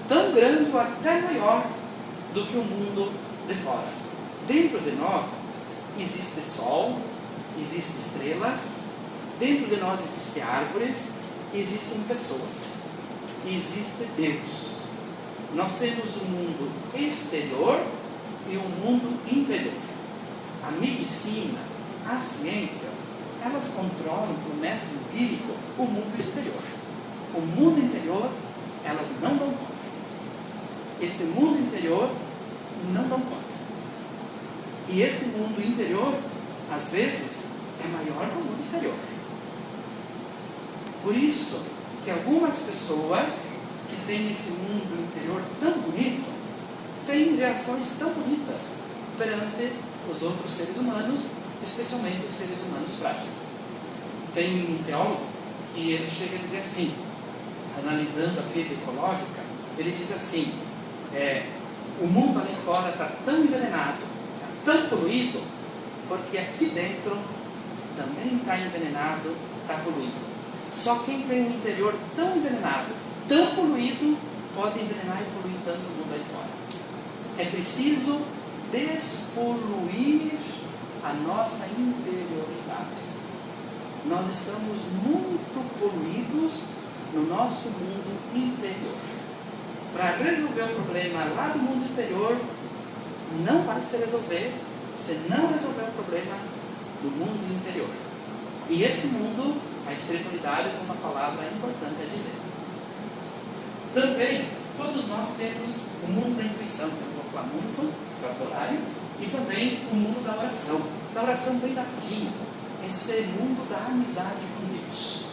tão grande ou até maior do que o mundo de fora. Dentro de nós existe sol, existem estrelas, dentro de nós existem árvores, existem pessoas, existe Deus. Nós temos um mundo exterior e um mundo interior. A medicina, as ciências, elas controlam por método empírico o mundo exterior. O mundo interior, elas não dão conta. Esse mundo interior não dão conta. E esse mundo interior, às vezes, é maior que o mundo exterior. Por isso que algumas pessoas que têm esse mundo interior tão bonito, têm reações tão bonitas perante os outros seres humanos, especialmente os seres humanos frágeis. Tem um teólogo que ele chega a dizer assim, analisando a crise ecológica, ele diz assim, o mundo ali fora está tão envenenado, está tão poluído, porque aqui dentro também está envenenado, está poluído. Só quem tem um interior tão envenenado, tão poluído, pode envenenar e poluir tanto o mundo aí fora. É preciso despoluir a nossa interioridade. Nós estamos muito poluídos no nosso mundo interior. Para resolver o problema lá do mundo exterior, não vai se resolver se não resolver o problema do mundo interior. E esse mundo, a espiritualidade, é uma palavra importante a dizer. Também, todos nós temos o mundo da intuição, que eu vou falar muito, por causa do horário, e também o mundo da oração. Da oração bem rapidinho. Esse mundo da amizade com Deus.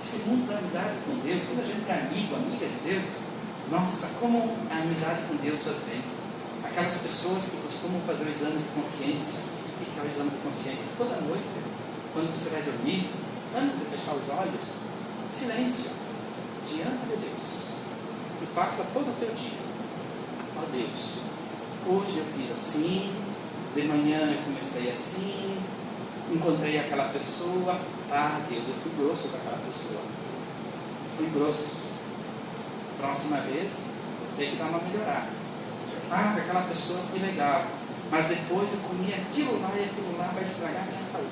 Esse mundo da amizade com Deus, quando a gente é amigo, amiga de Deus, nossa, como a amizade com Deus faz bem. Aquelas pessoas que costumam fazer o exame de consciência, o que é o exame de consciência? Toda noite, quando você vai dormir, antes de fechar os olhos, silêncio, diante de Deus. E passa todo o teu dia. Ó Deus, hoje eu fiz assim, de manhã eu comecei assim, encontrei aquela pessoa, Deus, eu fui grosso com aquela pessoa. Fui grosso. Próxima vez, tem que dar uma melhorada. Aquela pessoa foi legal, mas depois eu comi aquilo lá e aquilo lá vai estragar a minha saúde.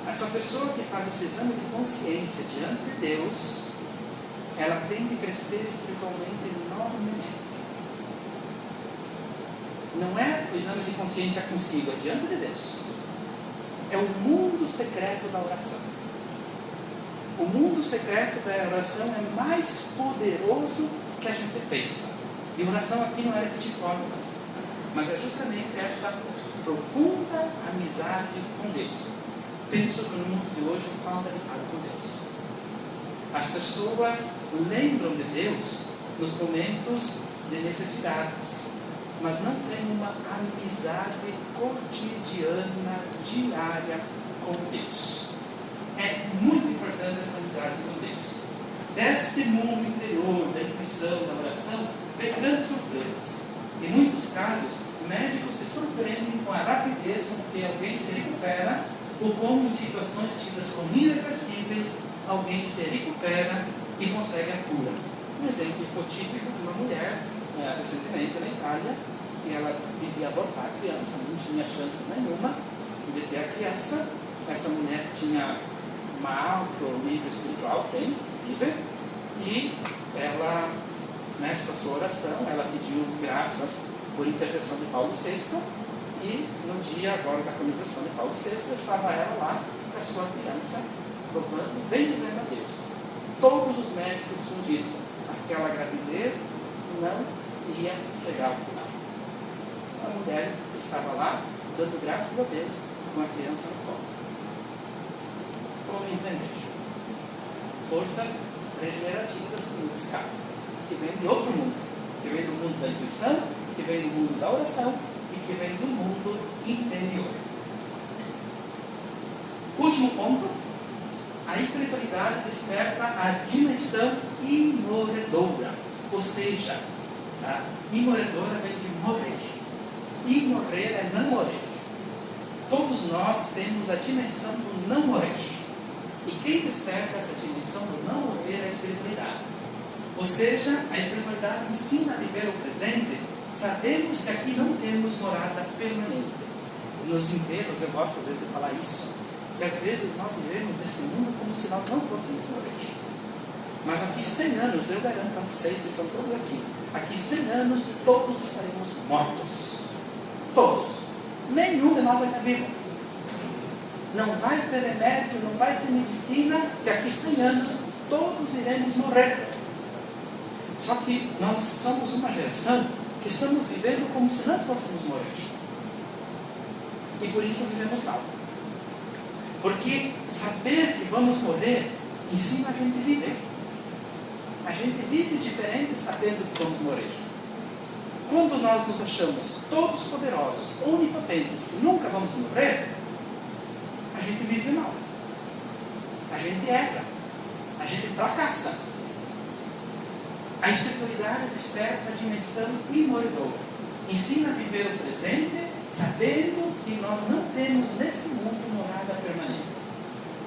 Essa pessoa que faz esse exame de consciência diante de Deus, ela tem que crescer espiritualmente enormemente. Não é o exame de consciência consigo, é diante de Deus. É o mundo secreto da oração. O mundo secreto da oração é mais poderoso que a gente pensa. E oração aqui não é repetir fórmulas, mas é justamente essa profunda amizade com Deus. Penso que no mundo de hoje falta amizade com Deus. As pessoas lembram de Deus nos momentos de necessidades, mas não têm uma amizade cotidiana, diária com Deus. É muito importante essa amizade com Deus. Deste mundo interior, da intuição, da oração, vem grandes surpresas. Em muitos casos, médicos se surpreendem com a rapidez com que alguém se recupera, ou como em situações tidas como irreversíveis, alguém se recupera e consegue a cura. Um exemplo hipotípico de uma mulher, recentemente na Itália, que ela devia abortar a criança, não tinha chance nenhuma de ter a criança. Essa mulher tinha um alto nível espiritual, tem, incrível, e ela, nessa sua oração, ela pediu graças por intercessão de Paulo VI, e no dia agora da canonização de Paulo VI, estava ela lá com a sua criança, provando, bem dizendo a Deus. Todos os médicos tinham dito, aquela gravidez não ia chegar ao final. A mulher estava lá, dando graças a Deus, com a criança no colo. Como entender? Forças regenerativas que nos escapam, que vêm de outro mundo, que vêm do mundo da intuição, que vêm do mundo da oração e que vêm do mundo interior. Último ponto, a espiritualidade desperta a dimensão imorredora, ou seja, a imorredora vem de morrer. E morrer é não morrer. Todos nós temos a dimensão do não morrer. E quem desperta essa dimensão do não morrer é a espiritualidade. Ou seja, a espiritualidade ensina a viver o presente. Sabemos que aqui não temos morada permanente. Nos enterros, eu gosto às vezes de falar isso, que às vezes nós vivemos nesse mundo como se nós não fôssemos morrer. Mas aqui 100 anos, eu garanto a vocês que estão todos aqui 100 anos todos estaremos mortos. Todos. Nenhum de nós vai estar vivo. Não vai ter remédio, não vai ter medicina, que aqui 100 anos todos iremos morrer. Só que nós somos uma geração que estamos vivendo como se não fôssemos morrer. E por isso vivemos mal. Porque saber que vamos morrer ensina a gente a viver. A gente vive diferente sabendo que vamos morrer. Quando nós nos achamos todos poderosos, onipotentes, que nunca vamos morrer, a gente vive mal. A gente erra. A gente fracassa. A espiritualidade desperta a dimensão imorredoura. Ensina a viver o presente, sabendo que nós não temos nesse mundo morada permanente.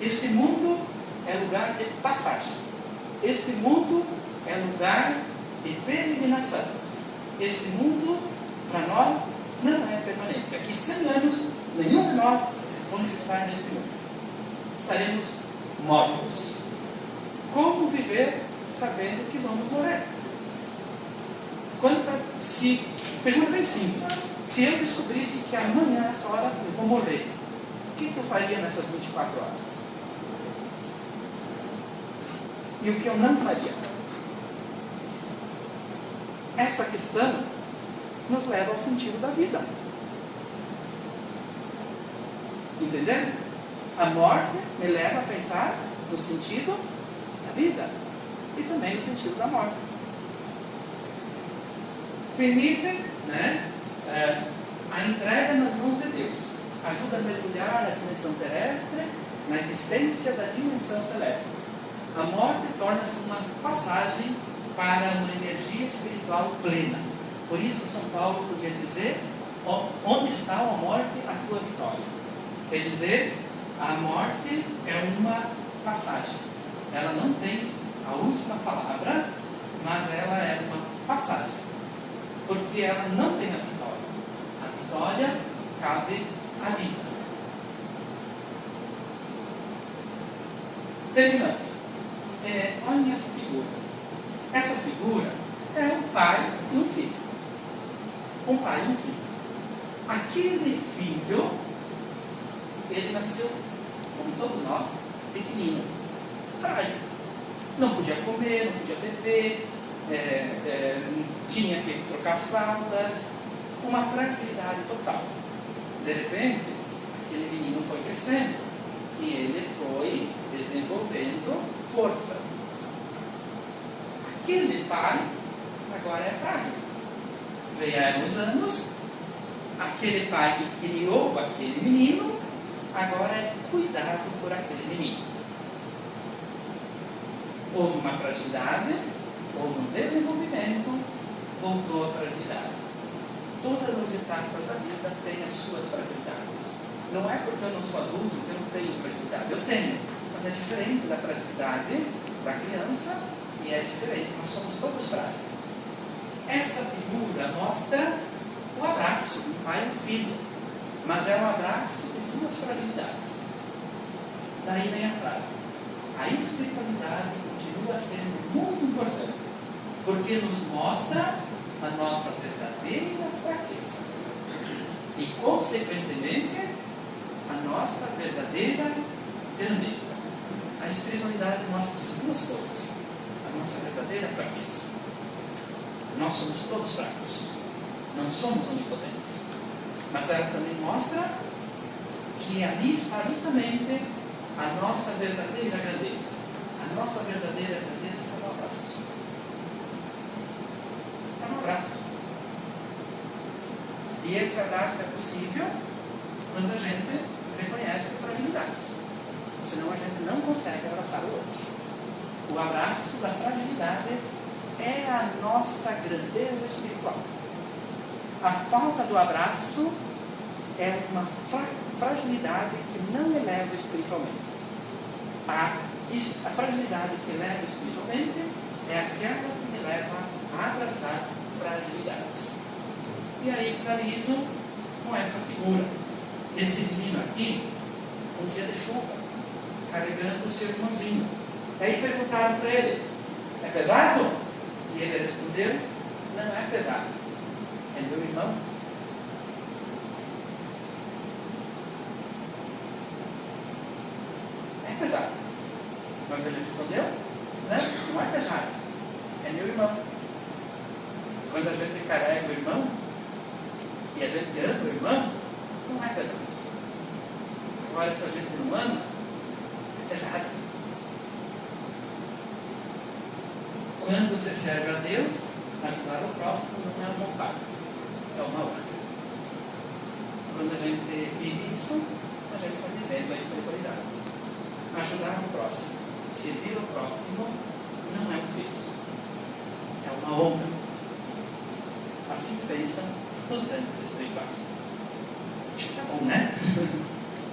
Este mundo é lugar de passagem. Este mundo é lugar de peregrinação. Este mundo, para nós, não é permanente. Daqui 100 anos, nenhum de nós vamos estar neste mundo. Estaremos mortos. Como viver sabendo que vamos morrer? Pergunta bem simples. Se eu descobrisse que amanhã, essa hora, eu vou morrer, o que eu faria nessas 24 horas? E o que eu não faria? Essa questão nos leva ao sentido da vida. Entendendo? A morte me leva a pensar no sentido da vida e também no sentido da morte. Permite, a entrega nas mãos de Deus. Ajuda a mergulhar na dimensão terrestre, na existência da dimensão celeste. A morte torna-se uma passagem para uma energia espiritual plena. Por isso São Paulo podia dizer: onde está, ó morte, a tua vitória? Quer dizer, a morte é uma passagem. Ela não tem a última palavra, mas ela é uma passagem. Porque ela não tem a vitória. A vitória cabe à vida. Terminando. Olhem essa figura. Essa figura é um pai e um filho. Um pai e um filho. Aquele filho, ele nasceu, como todos nós, pequenino, frágil. Não podia comer, não podia beber, tinha que trocar as fraldas, uma fragilidade total. De repente, aquele menino foi crescendo e ele foi desenvolvendo forças. Aquele pai agora é frágil. Vieram os anos, aquele pai que criou aquele menino agora é cuidado por aquele menino. Houve uma fragilidade, houve um desenvolvimento, voltou à fragilidade. Todas as etapas da vida têm as suas fragilidades. Não é porque eu não sou adulto que eu não tenho fragilidade. Eu tenho, mas é diferente da fragilidade da criança e é diferente. Nós somos todos frágeis. Essa figura mostra o abraço do pai e do filho, mas é um abraço de duas fragilidades. Daí vem a frase: a espiritualidade continua sendo muito importante, porque nos mostra a nossa verdadeira fraqueza e, consequentemente, a nossa verdadeira grandeza. A espiritualidade mostra essas duas coisas: a nossa verdadeira fraqueza. Nós somos todos fracos, não somos onipotentes, mas ela também mostra que ali está justamente a nossa verdadeira grandeza. A nossa verdadeira grandeza está no abraço. Está no abraço. E esse abraço é possível quando a gente reconhece fragilidades. Senão a gente não consegue abraçar o outro. O abraço da fragilidade é a nossa grandeza espiritual. A falta do abraço é uma fragilidade que não eleva espiritualmente. A fragilidade que leva espiritualmente é aquela que me leva a abraçar fragilidades. E aí finalizo com essa figura. Esse menino aqui, um dia de chuva, carregando o seu irmãozinho. Aí perguntaram para ele: é pesado? E ele respondeu: não é pesado, é meu irmão. É pesado. Mas ele respondeu: não é pesado, é meu irmão. Quando a gente carrega o irmão e a gente ama o irmão, não é pesado. Agora, se a gente não ama, é pesado. Quando você serve a Deus, ajudar o próximo não é uma vontade, é uma honra. Quando a gente vive isso, a gente está vivendo a espiritualidade. Ajudar o próximo, servir o próximo, não é um peso, é uma honra. Assim pensam os grandes espirituais. Tá bom, né?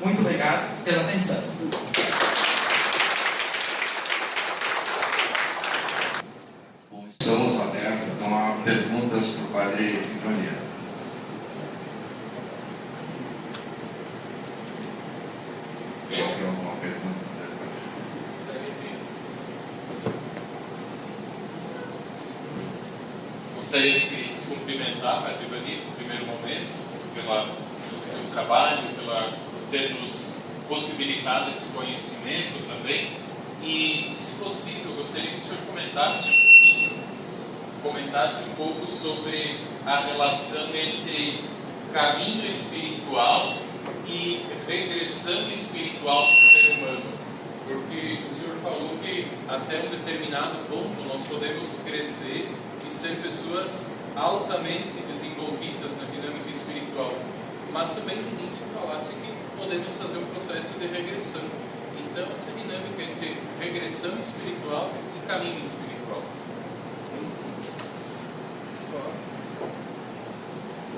Muito obrigado pela atenção. Bom, estamos abertos então a perguntas para o Padre Ivanir. Tem alguma pergunta? Gostaria de cumprimentar a Padre Ivanir, no primeiro momento, pelo trabalho, por ter nos possibilitado esse conhecimento também. E, se possível, gostaria que o senhor comentasse um pouco sobre a relação entre caminho espiritual e regressão espiritual do ser humano. Porque o senhor falou que até um determinado ponto nós podemos crescer e ser pessoas altamente desenvolvidas na dinâmica espiritual. Mas também no início falasse que podemos fazer um processo de regressão. Então, essa dinâmica entre regressão espiritual e caminho espiritual.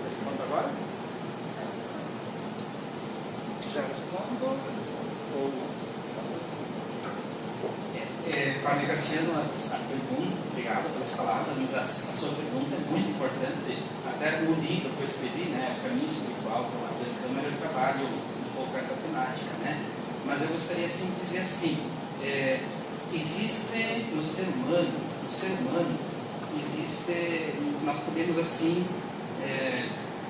Respondo agora? Já respondo? Padre Cassiano, a pergunta, obrigado pelas palavras, mas a sua pergunta é muito importante. Até no livro que eu escrevi, né, o caminho espiritual, com a Câmara, eu trabalho um pouco essa temática, né? Mas eu gostaria assim, de dizer assim, existe no ser humano, existe, nós podemos assim,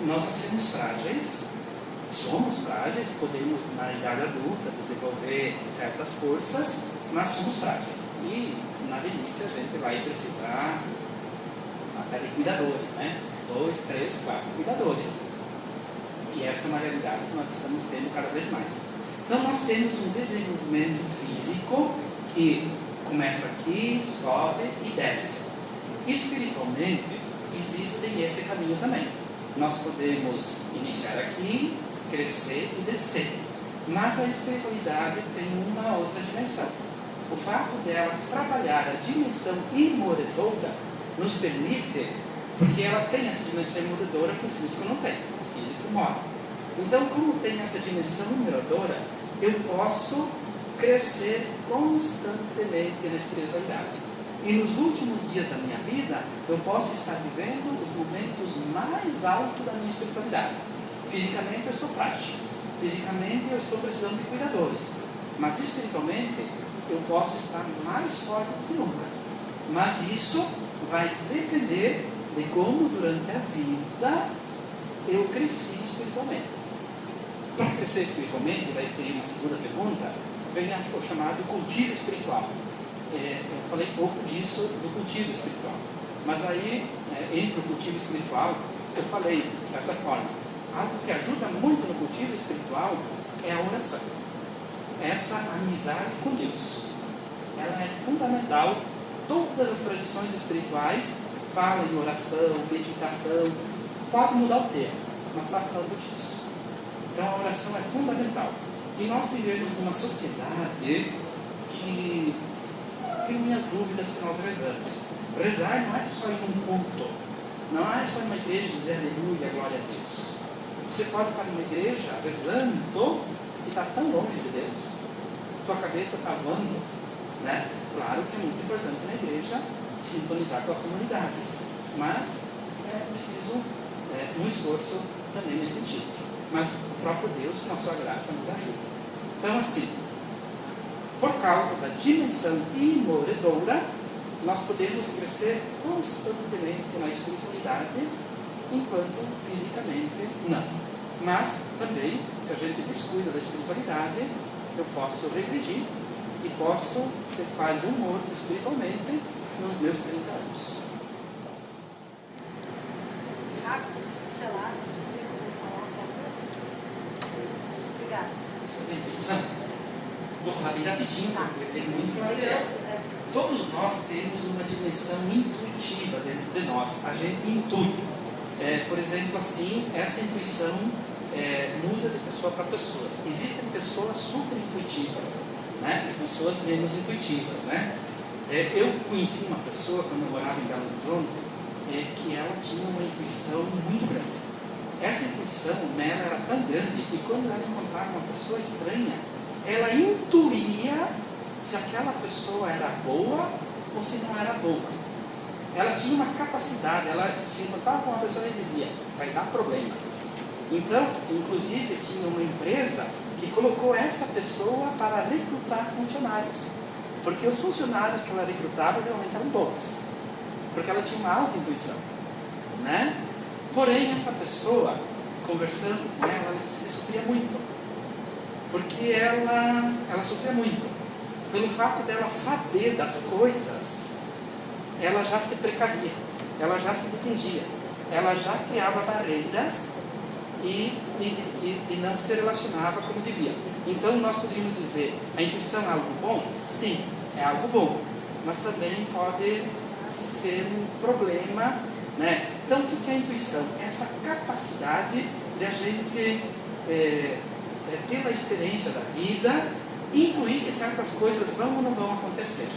nós nascemos frágeis, somos frágeis, podemos na idade adulta desenvolver certas forças, mas somos frágeis. E na velhice a gente vai precisar até de cuidadores, né? 2, 3, 4 cuidadores. E essa é uma realidade que nós estamos tendo cada vez mais. Então nós temos um desenvolvimento físico que começa aqui, sobe e desce. Espiritualmente existe este caminho também. Nós podemos iniciar aqui, crescer e descer. Mas a espiritualidade tem uma outra dimensão. O fato dela trabalhar a dimensão imoredora nos permite, porque ela tem essa dimensão imoredora que o físico não tem. O físico morre. Então, como tem essa dimensão imoredora, eu posso crescer constantemente na espiritualidade. E nos últimos dias da minha vida, eu posso estar vivendo os momentos mais altos da minha espiritualidade. Fisicamente eu estou frágil. Fisicamente eu estou precisando de cuidadores. Mas espiritualmente eu posso estar mais forte que nunca. Mas isso vai depender de como durante a vida eu cresci espiritualmente. Para crescer espiritualmente, daí tem uma segunda pergunta, vem o chamado cultivo espiritual. Eu falei pouco disso do cultivo espiritual. Mas aí, entre o cultivo espiritual, eu falei, de certa forma, algo que ajuda muito no cultivo espiritual é a oração. Essa amizade com Deus. Ela é fundamental. Todas as tradições espirituais falam em oração, meditação. Pode mudar o termo, mas está falando disso. Então a oração é fundamental. E nós vivemos numa sociedade que tenho minhas dúvidas se nós rezamos. Rezar não é só ir num culto. Não é só ir numa igreja dizer aleluia, glória a Deus. Você pode estar numa igreja rezando e estar tão longe de Deus. tua cabeça está voando, né? Claro que é muito importante na igreja sintonizar com a comunidade, mas é preciso um esforço também nesse sentido. Mas o próprio Deus, com a sua graça, nos ajuda. Então, assim, por causa da dimensão imovedora, nós podemos crescer constantemente na espiritualidade, enquanto fisicamente não. Mas também, se a gente descuida da espiritualidade, eu posso regredir e posso ser quase morto espiritualmente nos meus 30 anos. Obrigada. Sobre a intuição, vou falar bem rapidinho, porque tem muito material. Todos nós temos uma dimensão intuitiva dentro de nós. A gente intui. Por exemplo, assim, essa intuição muda de pessoa para pessoa. Existem pessoas super intuitivas, né? E pessoas menos intuitivas, né? Eu conheci uma pessoa, quando eu morava em Belo Horizonte, que ela tinha uma intuição muito grande. Essa intuição nela era tão grande que quando ela encontrava uma pessoa estranha, ela intuía se aquela pessoa era boa ou se não era boa. Ela tinha uma capacidade, ela se encontrava com uma pessoa e dizia, vai dar problema. Então, inclusive, tinha uma empresa que colocou essa pessoa para recrutar funcionários. Porque os funcionários que ela recrutava realmente eram bons. Porque ela tinha uma alta intuição, né? Porém, essa pessoa, conversando com ela disse que sofria muito. Porque ela sofria muito. Pelo fato dela saber das coisas, ela já se precavia, ela já se defendia, ela já criava barreiras e não se relacionava como devia. Então, nós poderíamos dizer, a intuição é algo bom? Sim, é algo bom, mas também pode ser um problema, né? Então, o que é a intuição? É essa capacidade de a gente ter a experiência da vida, incluir que certas coisas vão ou não vão acontecer.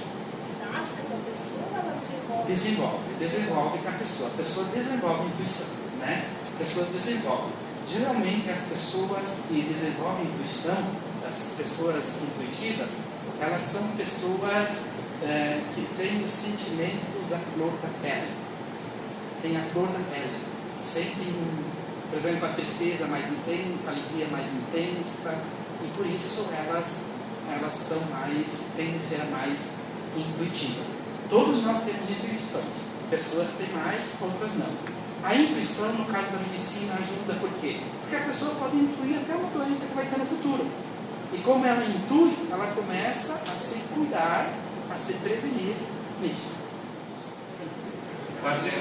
Nasce com a pessoa ou ela desenvolve? Desenvolve com a pessoa desenvolve a intuição, né? Pessoas desenvolvem. Geralmente as pessoas que desenvolvem intuição, as pessoas intuitivas, elas são pessoas que têm os sentimentos à flor da pele. Tem a flor da pele. Sempre, por exemplo, a tristeza mais intensa, a alegria mais intensa, e por isso elas tendem a ser mais intuitivas. Todos nós temos intuições. Pessoas têm mais, outras não. A intuição, no caso da medicina, ajuda por quê? Porque a pessoa pode intuir até uma doença que vai ter no futuro. E como ela intui, ela começa a se cuidar, a se prevenir nisso. Padre,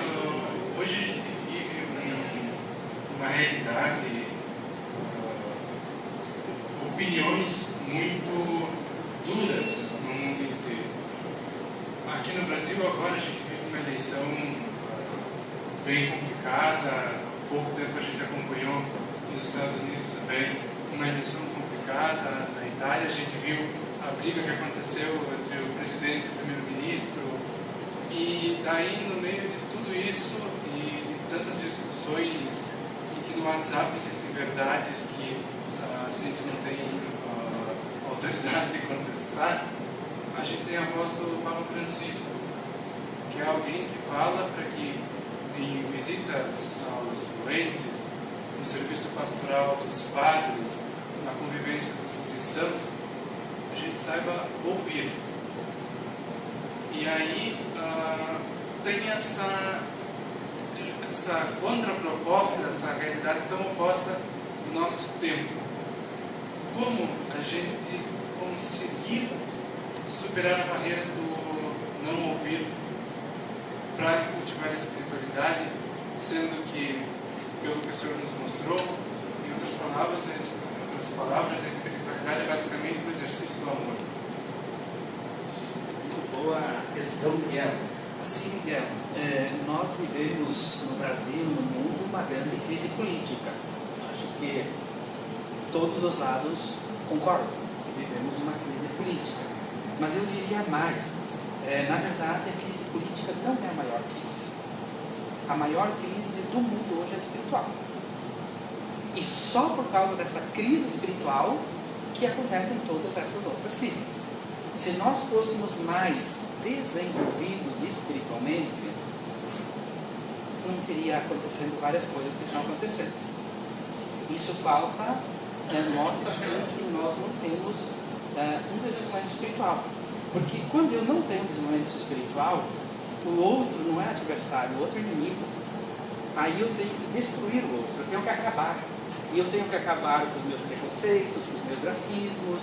hoje a gente vive uma realidade, opiniões muito duras no mundo inteiro. Aqui no Brasil agora a gente vive uma eleição bem complicada. Há pouco tempo a gente acompanhou nos Estados Unidos também uma eleição complicada. Na Itália a gente viu a briga que aconteceu entre o presidente e o primeiro-ministro. E daí, no meio de tudo isso e de tantas discussões, em que no WhatsApp existem verdades que a ciência não tem autoridade de contestar, a gente tem a voz do Papa Francisco, que é alguém que fala para que em visitas aos doentes, no serviço pastoral dos padres, na convivência dos cristãos, a gente saiba ouvir. E aí tem essa contraproposta, essa realidade tão oposta do nosso tempo. Como a gente conseguir superar a barreira do não ouvir para cultivar a espiritualidade, sendo que, pelo que o Senhor nos mostrou, em outras palavras, a espiritualidade é basicamente o exercício do amor. Muito boa questão, Miguel. Assim, Miguel, nós vivemos no Brasil, no mundo, uma grande crise política. Acho que todos os lados concordam que vivemos uma crise política. Mas eu diria mais, na verdade a crise política não é a maior crise. A maior crise do mundo hoje é espiritual. E só por causa dessa crise espiritual que acontecem em todas essas outras crises. Se nós fôssemos mais desenvolvidos espiritualmente, não teria acontecendo várias coisas que estão acontecendo. Isso mostra assim que nós não temos um desenvolvimento espiritual. Porque quando eu não tenho um desenvolvimento espiritual, o outro não é adversário, o outro é inimigo. Aí eu tenho que destruir o outro, eu tenho que acabar. E eu tenho que acabar com os meus preconceitos, com os meus racismos,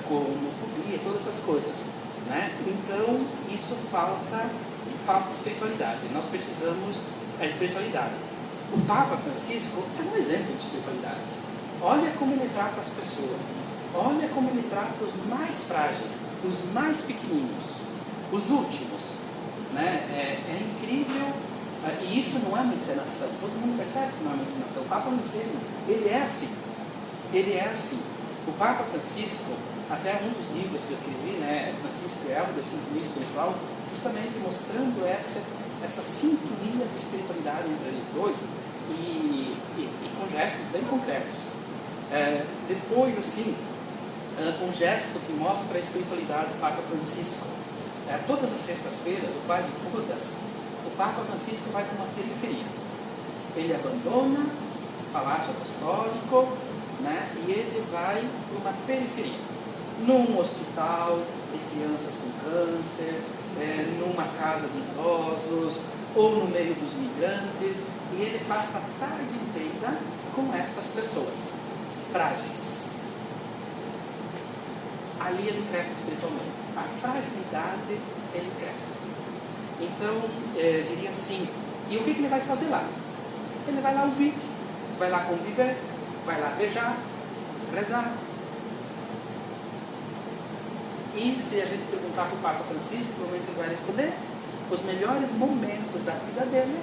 com a homofobia, todas essas coisas, né? Então, isso falta espiritualidade. Nós precisamos da espiritualidade. O Papa Francisco é um exemplo de espiritualidade. Olha como ele trata as pessoas. Olha como ele trata os mais frágeis, os mais pequeninos, os últimos, né? É incrível. E isso não é uma encenação. Todo mundo percebe que não é uma encenação. O Papa não ensina. Ele é assim. Ele é assim. O Papa Francisco, até um dos livros que eu escrevi, né, Francisco e Helder, Sintonia Espiritual, justamente mostrando essa sintonia de espiritualidade entre eles dois e com gestos bem concretos. Depois, assim, um gesto que mostra a espiritualidade do Papa Francisco. Todas as sextas-feiras, ou quase todas, o Papa Francisco vai para uma periferia. Ele abandona o Palácio Apostólico, né, e ele vai para uma periferia. Num hospital de crianças com câncer, numa casa de idosos, ou no meio dos migrantes, e ele passa a tarde inteira com essas pessoas frágeis. Ali ele cresce espiritualmente. A fragilidade, ele cresce. Então, diria assim, e o que ele vai fazer lá? Ele vai lá ouvir, vai lá conviver, vai lá beijar, rezar. E se a gente perguntar para o Papa Francisco, provavelmente ele vai responder, os melhores momentos da vida dele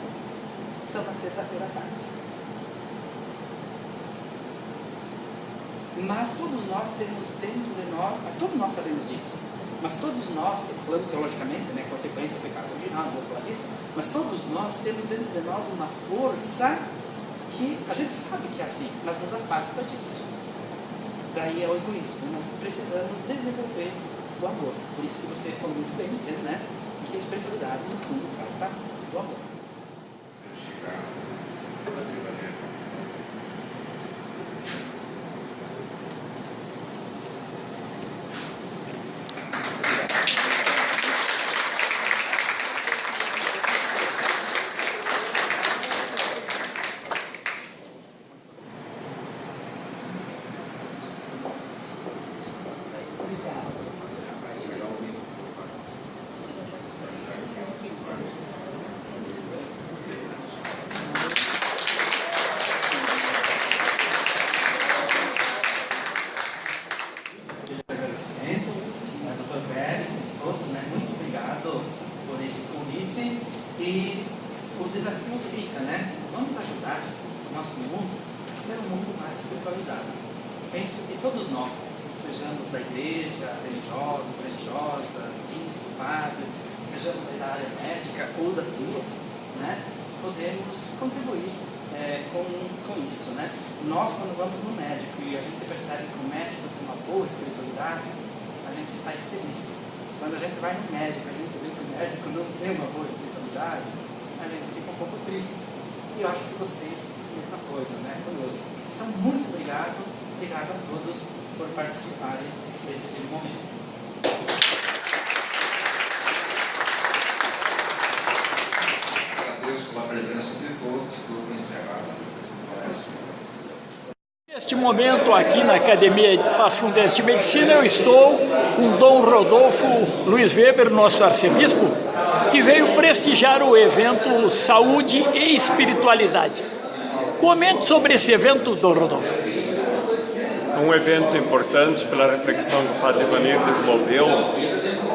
são na sexta-feira à tarde. Mas todos nós temos dentro de nós, todos nós sabemos disso, mas todos nós, falando teologicamente, né, consequência do pecado original, não vou falar disso, mas todos nós temos dentro de nós uma força que a gente sabe que é assim, mas nos afasta disso. Daí é o egoísmo. Nós precisamos desenvolver o amor. Por isso que você falou muito bem, dizendo, né, que a espiritualidade, no fundo, trata do amor. E o desafio fica, né? Vamos ajudar o nosso mundo a ser um mundo mais espiritualizado. Penso que todos nós, sejamos da igreja, religiosos, religiosas, bispos, padres, sejamos da área médica ou das duas, né? Podemos contribuir com isso, né? Nós, quando vamos no médico e a gente percebe que o médico tem uma boa espiritualidade, a gente sai feliz. Quando a gente vai no médico, a gente vê que o médico não tem uma boa espiritualidade, a gente fica um pouco triste. E eu acho que vocês, a mesma coisa, né, conosco. Então, muito obrigado a todos por participarem desse momento. Agradeço pela presença de todos, grupo encerrado. Neste momento, aqui na Academia de Passo Fundo de Medicina, eu estou com Dom Rodolfo Luiz Weber, nosso arcebispo, que veio prestigiar o evento Saúde e Espiritualidade. Comente sobre esse evento, Dom Rodolfo. Um evento importante pela reflexão que o Padre Ivanir desenvolveu,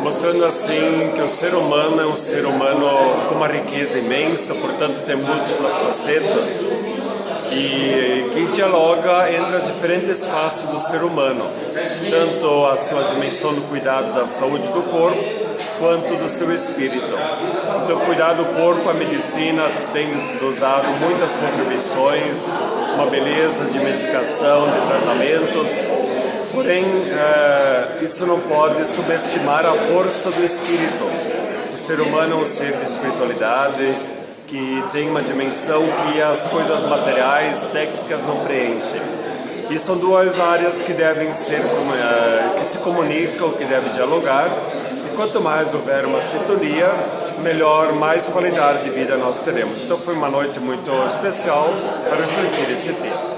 mostrando assim que o ser humano é um ser humano com uma riqueza imensa, portanto tem múltiplas facetas, e que dialoga entre as diferentes faces do ser humano, tanto a sua dimensão do cuidado da saúde do corpo, quanto do seu espírito. Então, cuidar do corpo, a medicina tem nos dado muitas contribuições, uma beleza de medicação, de tratamentos, Porém, isso não pode subestimar a força do espírito. O ser humano é um ser de espiritualidade, que tem uma dimensão que as coisas materiais, técnicas não preenchem. E são duas áreas que devem ser, que se comunicam, que devem dialogar. E quanto mais houver uma sintonia, melhor, mais qualidade de vida nós teremos. Então foi uma noite muito especial para refletir esse tema.